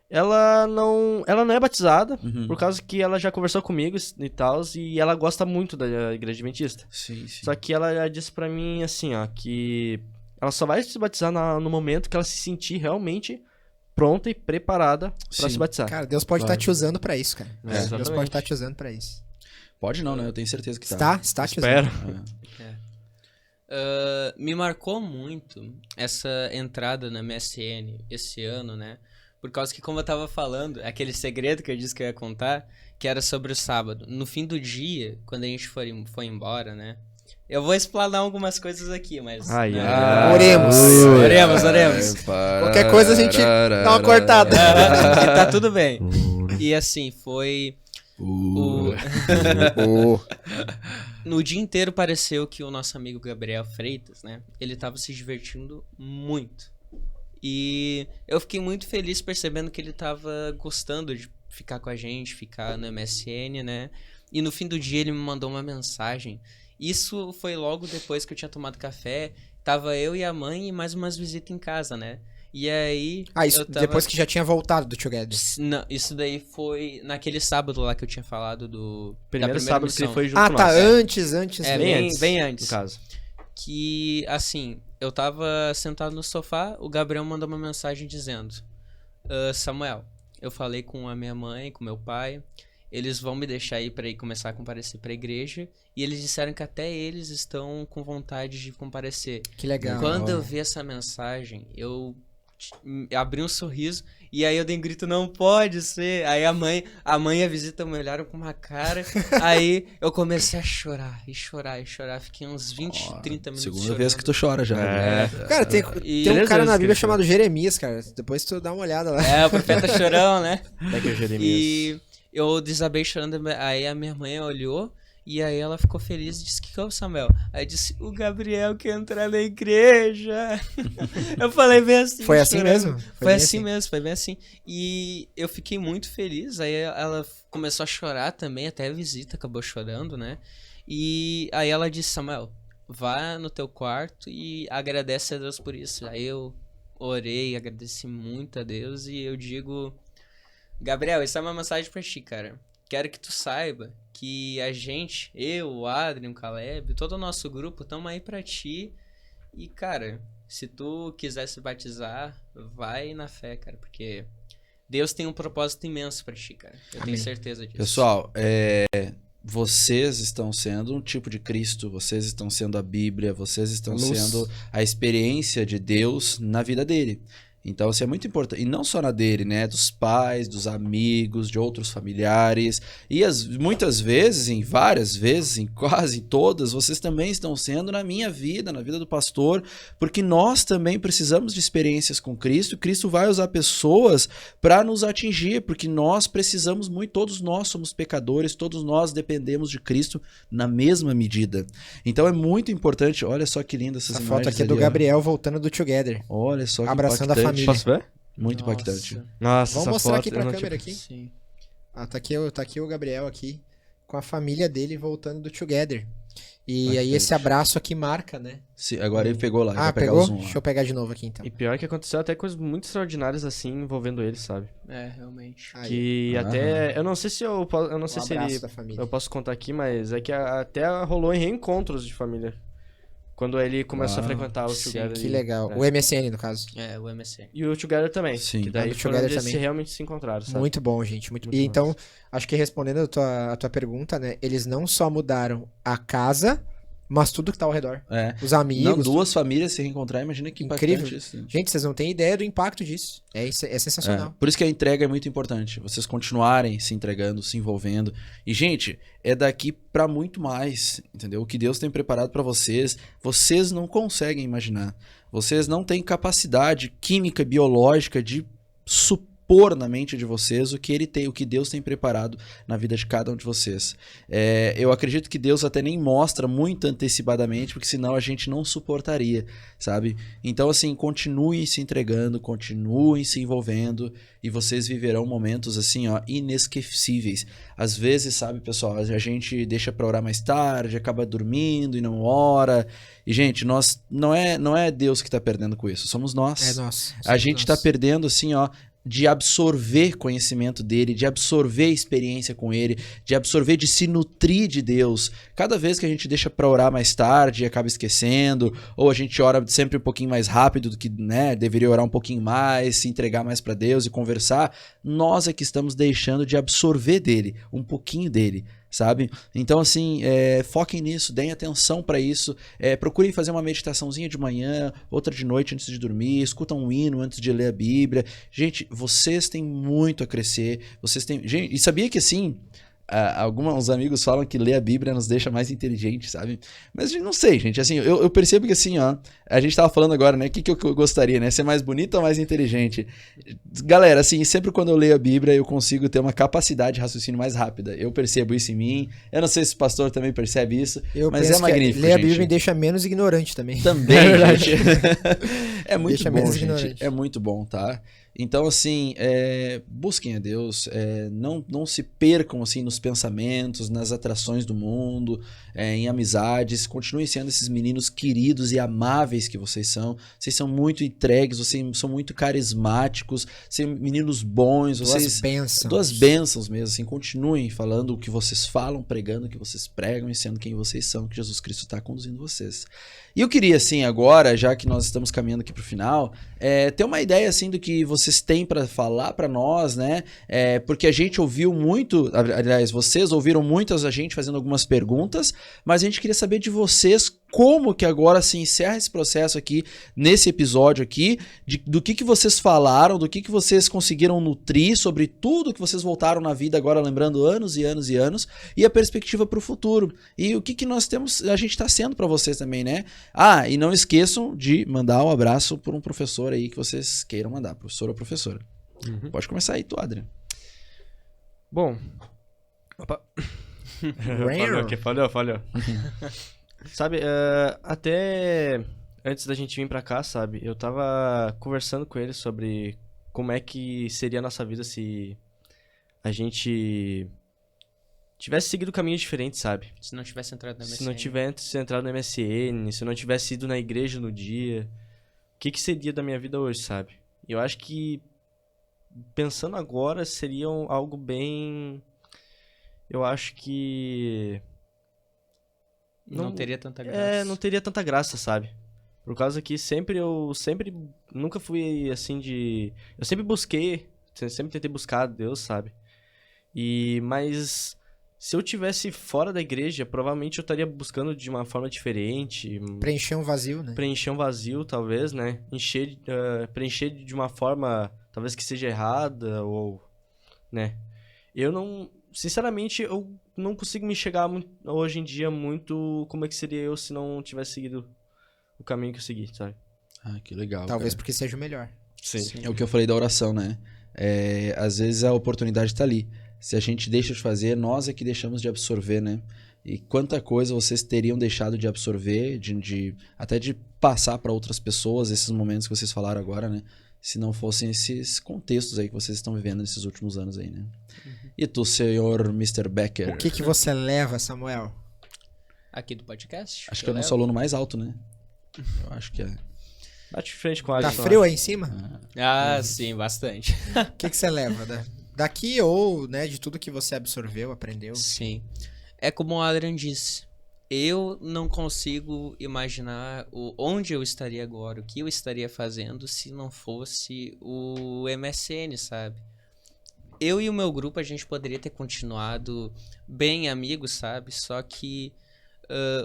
Ela não é batizada, por causa que ela já conversou comigo e tal, e ela gosta muito da igreja adventista. Sim, sim. Só que ela já disse pra mim, assim, ó, que ela só vai se batizar no momento que ela se sentir realmente pronta e preparada pra Sim. se batizar. Cara, Deus pode estar Claro. te usando pra isso, cara. Deus exatamente. pode estar te usando pra isso. Pode não, né? Eu tenho certeza que tá. Está te Espero. usando. Me marcou muito essa entrada na MSN esse ano, né? Por causa que, como eu tava falando, aquele segredo que eu disse que eu ia contar, que era sobre o sábado. No fim do dia, quando a gente foi embora, né? Eu vou explanar algumas coisas aqui, mas... Ai, né? ai. Oremos. Oremos. Qualquer coisa a gente dá uma cortada. E tá tudo bem. E assim, foi... No dia inteiro pareceu que o nosso amigo Gabriel Freitas, né? Ele tava se divertindo muito. E eu fiquei muito feliz percebendo que ele tava gostando de ficar com a gente, ficar no MSN, né? E no fim do dia ele me mandou uma mensagem. Isso foi logo depois que eu tinha tomado café. Tava eu e a mãe e mais umas visitas em casa, né? E aí... Isso eu tava... depois que já tinha voltado do Together. Não, isso daí foi naquele sábado lá que eu tinha falado da Primeiro primeira sábado missão. que ele foi junto Ah, com tá. nós. Antes. Bem antes. No caso. Que, assim, eu tava sentado no sofá, o Gabriel mandou uma mensagem dizendo: Samuel, eu falei com a minha mãe, com meu pai, eles vão me deixar aí pra ir começar a comparecer pra igreja, e eles disseram que até eles estão com vontade de comparecer. Que legal. Quando eu vi essa mensagem, eu abri um sorriso, e aí eu dei um grito: não pode ser. Aí a mãe e a visita me olharam com uma cara, aí eu comecei a chorar, e chorar, fiquei uns 20, 30 minutos Segunda chorando. vez que tu chora já. É. né? Cara, tem E- um Três cara vezes na que Bíblia ele chamado Jeremias, cara. Depois tu dá uma olhada lá. É, o profeta chorão, né? Até que o Jeremias. E eu desabei chorando, aí a minha mãe olhou, e aí ela ficou feliz e disse: que é o Samuel? Aí disse: o Gabriel quer entrar na igreja. Eu falei bem assim. Foi assim chorando. mesmo? Foi bem assim mesmo, foi bem assim. E eu fiquei muito feliz, aí ela começou a chorar também, até a visita acabou chorando, né? E aí ela disse: Samuel, vá no teu quarto e agradece a Deus por isso. Aí eu orei, agradeci muito a Deus, e eu digo: Gabriel, isso é uma mensagem pra ti, cara. Quero que tu saiba que a gente, eu, o Adrian, o Caleb, todo o nosso grupo, estamos aí pra ti. E, cara, se tu quiser se batizar, vai na fé, cara, porque Deus tem um propósito imenso pra ti, cara. Eu tenho certeza disso. Pessoal, vocês estão sendo um tipo de Cristo, vocês estão sendo a Bíblia, vocês estão Luz. sendo a experiência de Deus na vida dele. Então, assim, é muito importante. E não só na dele, né? Dos pais, dos amigos, de outros familiares. E muitas vezes, em várias vezes, em quase todas, vocês também estão sendo na minha vida, na vida do pastor, porque nós também precisamos de experiências com Cristo. Cristo vai usar pessoas para nos atingir, porque nós precisamos muito, todos nós somos pecadores, todos nós dependemos de Cristo na mesma medida. Então é muito importante, olha só que linda essas Essa imagens foto aqui é do ali, ó. Gabriel voltando do Together. Olha só que Abraçando a impactante. família. Posso ver? Muito Nossa. impactante. Nossa, Vamos essa mostrar foto, aqui pra eu não câmera tinha- aqui. Sim. Ah, tá aqui o Gabriel aqui, com a família dele voltando do Together. E aí Bastante. esse abraço aqui marca, né? Agora ele pegou lá, ele Ah, vai pegar pegou? o zoom lá. Deixa eu pegar de novo aqui então. E pior que aconteceu até coisas muito extraordinárias assim envolvendo ele, sabe? É, realmente. Aí, Que Aham. até. Eu não sei se eu posso. Eu não sei um se abraço ele. da família. Eu posso contar aqui, mas é que até rolou em reencontros de família. Quando ele começou a Uau. frequentar o Sim, Together. Que legal. É. O MSN, no caso. É, o MSN. E o Together também. Sim. Que daí Ah, do foi Together onde eles também. realmente se encontraram, sabe? Muito bom, gente. Muito E então, massa. acho que respondendo a tua pergunta, né? Eles não só mudaram a casa, mas tudo que tá ao redor. É. Os amigos. Não, duas famílias se reencontrar, imagina que impactante Incrível. isso. Gente, vocês não têm ideia do impacto disso. É sensacional. Por isso que a entrega é muito importante. Vocês continuarem se entregando, se envolvendo. E, gente, é daqui pra muito mais, entendeu? O que Deus tem preparado pra vocês, vocês não conseguem imaginar. Vocês não têm capacidade química, biológica de supor na mente de vocês o que ele tem, o que Deus tem preparado na vida de cada um de vocês. Eu acredito que Deus até nem mostra muito antecipadamente, porque senão a gente não suportaria, sabe? Então, assim, continuem se entregando, continuem se envolvendo e vocês viverão momentos, assim, ó, inesquecíveis. Às vezes, sabe, pessoal, a gente deixa pra orar mais tarde, acaba dormindo e não ora. E, gente, nós não é Deus que tá perdendo com isso, somos nós. É nosso. A gente tá perdendo, assim, ó, de absorver conhecimento dele, de absorver experiência com ele, de absorver, de se nutrir de Deus. Cada vez que a gente deixa pra orar mais tarde e acaba esquecendo, ou a gente ora sempre um pouquinho mais rápido do que, né, deveria orar um pouquinho mais, se entregar mais pra Deus e conversar, nós é que estamos deixando de absorver dele, um pouquinho dele, sabe? Então, assim, foquem nisso, deem atenção pra isso, procurem fazer uma meditaçãozinha de manhã, outra de noite antes de dormir, escutam um hino antes de ler a Bíblia. Gente, vocês têm muito a crescer, vocês têm... Gente, e sabia que, assim, alguns amigos falam que ler a Bíblia nos deixa mais inteligentes, sabe? Mas não sei, gente, assim, eu percebo que, assim, ó, a gente tava falando agora, né, o que eu gostaria, né, ser mais bonito ou mais inteligente? Galera, assim, sempre quando eu leio a Bíblia, eu consigo ter uma capacidade de raciocínio mais rápida. Eu percebo isso em mim, eu não sei se o pastor também percebe isso, mas penso é magnífico, que ler a Bíblia gente. me deixa menos ignorante também. Também, É verdade. gente. É muito Deixa bom, menos gente. ignorante. É muito bom, tá? Então, assim, busquem a Deus, não se percam, assim, nos pensamentos, nas atrações do mundo, em amizades, continuem sendo esses meninos queridos e amáveis que vocês são muito entregues, vocês são muito carismáticos, são meninos bons, Duas bênçãos. Duas bênçãos mesmo, assim, continuem falando o que vocês falam, pregando o que vocês pregam e sendo quem vocês são, que Jesus Cristo está conduzindo vocês. E eu queria, assim, agora, já que nós estamos caminhando aqui pro final, ter uma ideia, assim, do que vocês têm para falar para nós, né? Porque a gente ouviu muito, aliás, vocês ouviram muitas a gente fazendo algumas perguntas, mas a gente queria saber de vocês como que agora se encerra esse processo aqui, nesse episódio aqui, do que vocês falaram, do que vocês conseguiram nutrir sobre tudo que vocês voltaram na vida agora, lembrando anos e anos e anos, e a perspectiva para o futuro. E o que nós temos, a gente está sendo para vocês também, né? E não esqueçam de mandar um abraço por um professor aí que vocês queiram mandar, professor ou professora. Uhum. Pode começar aí, tu, Adrian. Bom. Opa. Falhou. Sabe, até antes da gente vir pra cá, sabe, eu tava conversando com ele sobre como é que seria a nossa vida se a gente tivesse seguido caminhos diferentes, sabe? Se não tivesse entrado na MSN. Se não tivesse entrado no MSN, se eu não tivesse ido na igreja no dia, o que seria da minha vida hoje, sabe? Eu acho que, pensando agora, seria algo bem... Eu acho que... Não teria tanta graça. não teria tanta graça, sabe? Por causa que eu sempre nunca fui assim de... Eu sempre tentei buscar Deus, sabe? Mas Se eu tivesse fora da igreja, provavelmente eu estaria buscando de uma forma diferente. Preencher um vazio, né? Preencher um vazio, talvez, né? Preencher de uma forma, talvez que seja errada, ou... né? Eu não... Sinceramente, eu não consigo me chegar hoje em dia muito como é que seria eu se não tivesse seguido o caminho que eu segui, sabe? Ah, que legal. Talvez cara. porque seja o melhor. É o que eu falei da oração, né? Às vezes a oportunidade tá ali. Se a gente deixa de fazer, nós é que deixamos de absorver, né? E quanta coisa vocês teriam deixado de absorver, até de passar para outras pessoas esses momentos que vocês falaram agora, né? Se não fossem esses contextos aí que vocês estão vivendo nesses últimos anos aí, né? E tu, senhor Mr. Becker? O que você leva, Samuel? Aqui do podcast? Acho que é o nosso aluno mais alto, né? Eu acho que é. Bate de frente com o Tá Alisson. frio aí em cima? Sim, bastante. O que você leva? Daqui ou, né, de tudo que você absorveu, aprendeu? Sim. É como o Adrian disse. Eu não consigo imaginar onde eu estaria agora, o que eu estaria fazendo se não fosse o MSN, sabe? Eu e o meu grupo, a gente poderia ter continuado bem amigos, sabe? Só que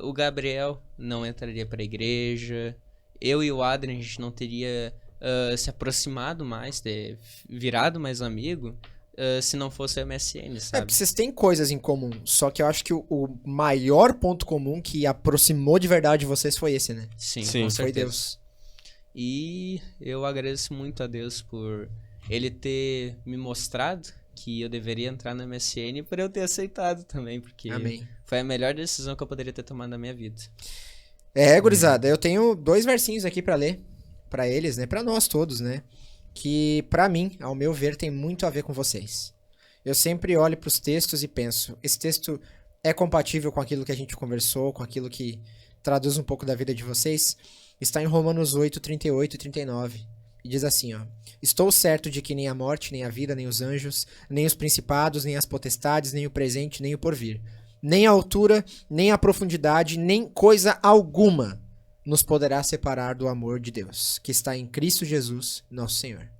o Gabriel não entraria pra igreja. Eu e o Adrian, a gente não teria se aproximado mais, ter virado mais amigo, se não fosse o MSN, sabe? Vocês têm coisas em comum, só que eu acho que o maior ponto comum que aproximou de verdade vocês foi esse, né? Sim, Sim, com Foi certeza. Deus. E eu agradeço muito a Deus por ele ter me mostrado que eu deveria entrar no MSN e por eu ter aceitado também, porque Amém. foi a melhor decisão que eu poderia ter tomado na minha vida. Gurizada, eu tenho 2 versinhos aqui pra ler pra eles, né? Pra nós todos, né? Que pra mim, ao meu ver, tem muito a ver com vocês. Eu sempre olho pros textos e penso, esse texto é compatível com aquilo que a gente conversou, com aquilo que traduz um pouco da vida de vocês? Está em Romanos 8, 38 e 39. E diz assim, ó: Estou certo de que nem a morte, nem a vida, nem os anjos, nem os principados, nem as potestades, nem o presente, nem o porvir, nem a altura, nem a profundidade, nem coisa alguma nos poderá separar do amor de Deus, que está em Cristo Jesus, nosso Senhor.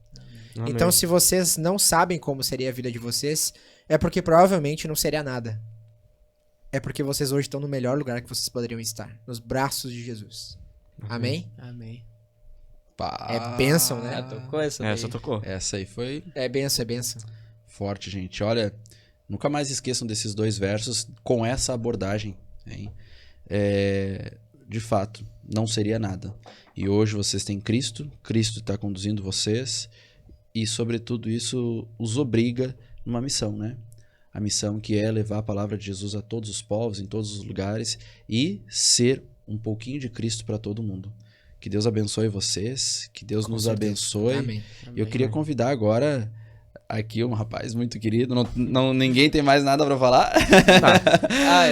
Amém. Então, se vocês não sabem como seria a vida de vocês, é porque provavelmente não seria nada. É porque vocês hoje estão no melhor lugar que vocês poderiam estar, nos braços de Jesus. Amém? Amém. Pá. É bênção, né? Tocou essa daí? Essa tocou. Essa aí foi É bênção, é bênção. forte, gente. Olha, nunca mais esqueçam desses 2 versos com essa abordagem, hein? De fato, não seria nada. E hoje vocês têm Cristo, Cristo está conduzindo vocês e, sobretudo, isso os obriga numa missão, né? A missão que é levar a palavra de Jesus a todos os povos, em todos os lugares e ser um pouquinho de Cristo para todo mundo. Que Deus abençoe vocês, que Deus Com nos certeza. abençoe. Amém. Eu queria convidar agora aqui um rapaz muito querido. Ninguém tem mais nada para falar?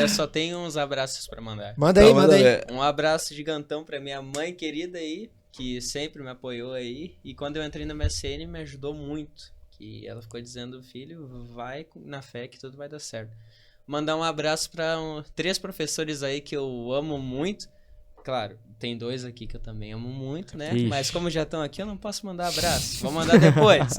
Eu só tenho uns abraços pra mandar. Manda aí, Então, manda aí. ver. Um abraço gigantão pra minha mãe querida aí, que sempre me apoiou aí. E quando eu entrei no MSN, me ajudou muito. Que ela ficou dizendo, filho, vai na fé que tudo vai dar certo. Mandar um abraço pra 3 professores aí que eu amo muito. Claro, tem 2 aqui que eu também amo muito, né? Ixi. Mas como já estão aqui, eu não posso mandar abraço. Vou mandar depois.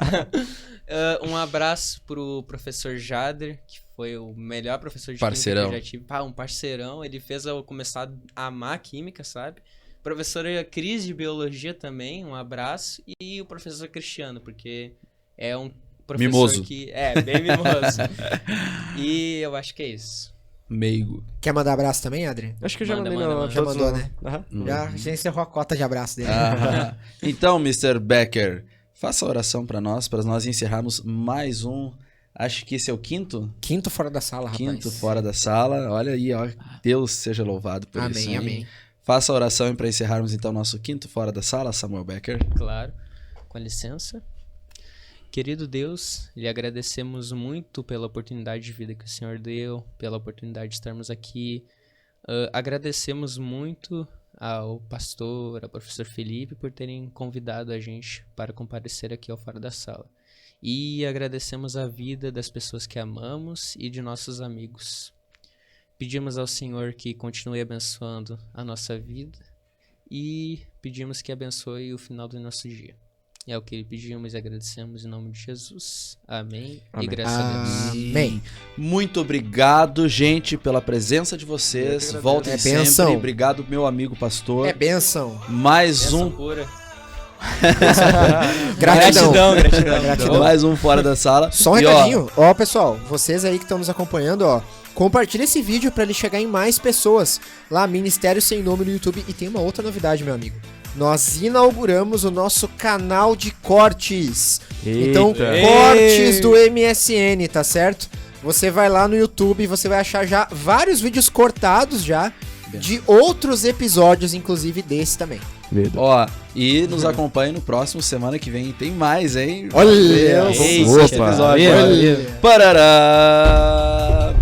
Um abraço pro professor Jader, que foi o melhor professor de Parceirão. química que eu já tive. Um parceirão. Ele fez eu começar a amar química, sabe? Professora Cris de biologia também, um abraço. E o professor Cristiano, porque é um professor Mimoso. que... É, bem mimoso. E eu acho que é isso. Meigo. Quer mandar abraço também, Adri? Acho que eu já Manda, mandei manda, no... manda. Já todos mandou, no- né? Aham. Já encerrou a cota de abraço dele. Ah, então, Mr. Becker, faça a oração para nós encerrarmos mais um. Acho que esse é o quinto? Quinto fora da sala, rapaz. Quinto fora da sala. Olha aí, ó. Deus seja louvado por isso. Amém, hein? amém. Faça a oração para encerrarmos então nosso quinto fora da sala, Samuel Becker. Claro. Com licença. Querido Deus, lhe agradecemos muito pela oportunidade de vida que o Senhor deu, pela oportunidade de estarmos aqui. Agradecemos muito ao pastor, ao professor Felipe, por terem convidado a gente para comparecer aqui ao Fora da Sala. E agradecemos a vida das pessoas que amamos e de nossos amigos. Pedimos ao Senhor que continue abençoando a nossa vida e pedimos que abençoe o final do nosso dia. É o que pedimos e agradecemos em nome de Jesus. Amém. Amém. E graças a Deus. Amém. Muito obrigado, gente, pela presença de vocês. Voltem É sempre. bênção. Obrigado, meu amigo pastor. É bênção. Mais Bênção um. pura. Gratidão. Gratidão. Mais um Fora da Sala. Só um E, ó, recadinho. Ó, pessoal, vocês aí que estão nos acompanhando, ó, compartilha esse vídeo pra ele chegar em mais pessoas. Lá, Ministério Sem Nome no YouTube. E tem uma outra novidade, meu amigo. Nós inauguramos o nosso canal de cortes. Então, cortes do MSN, tá certo? Você vai lá no YouTube e você vai achar já vários vídeos cortados já de outros episódios, inclusive desse também. Ó, e nos acompanhe no próximo, semana que vem tem mais, hein? Olha! Deus, Opa! esse episódio. Olha! Parará!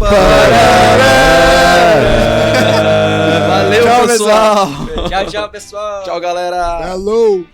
Valeu, Tchau, pessoal! Tchau, tchau, pessoal. Tchau, galera! Hello!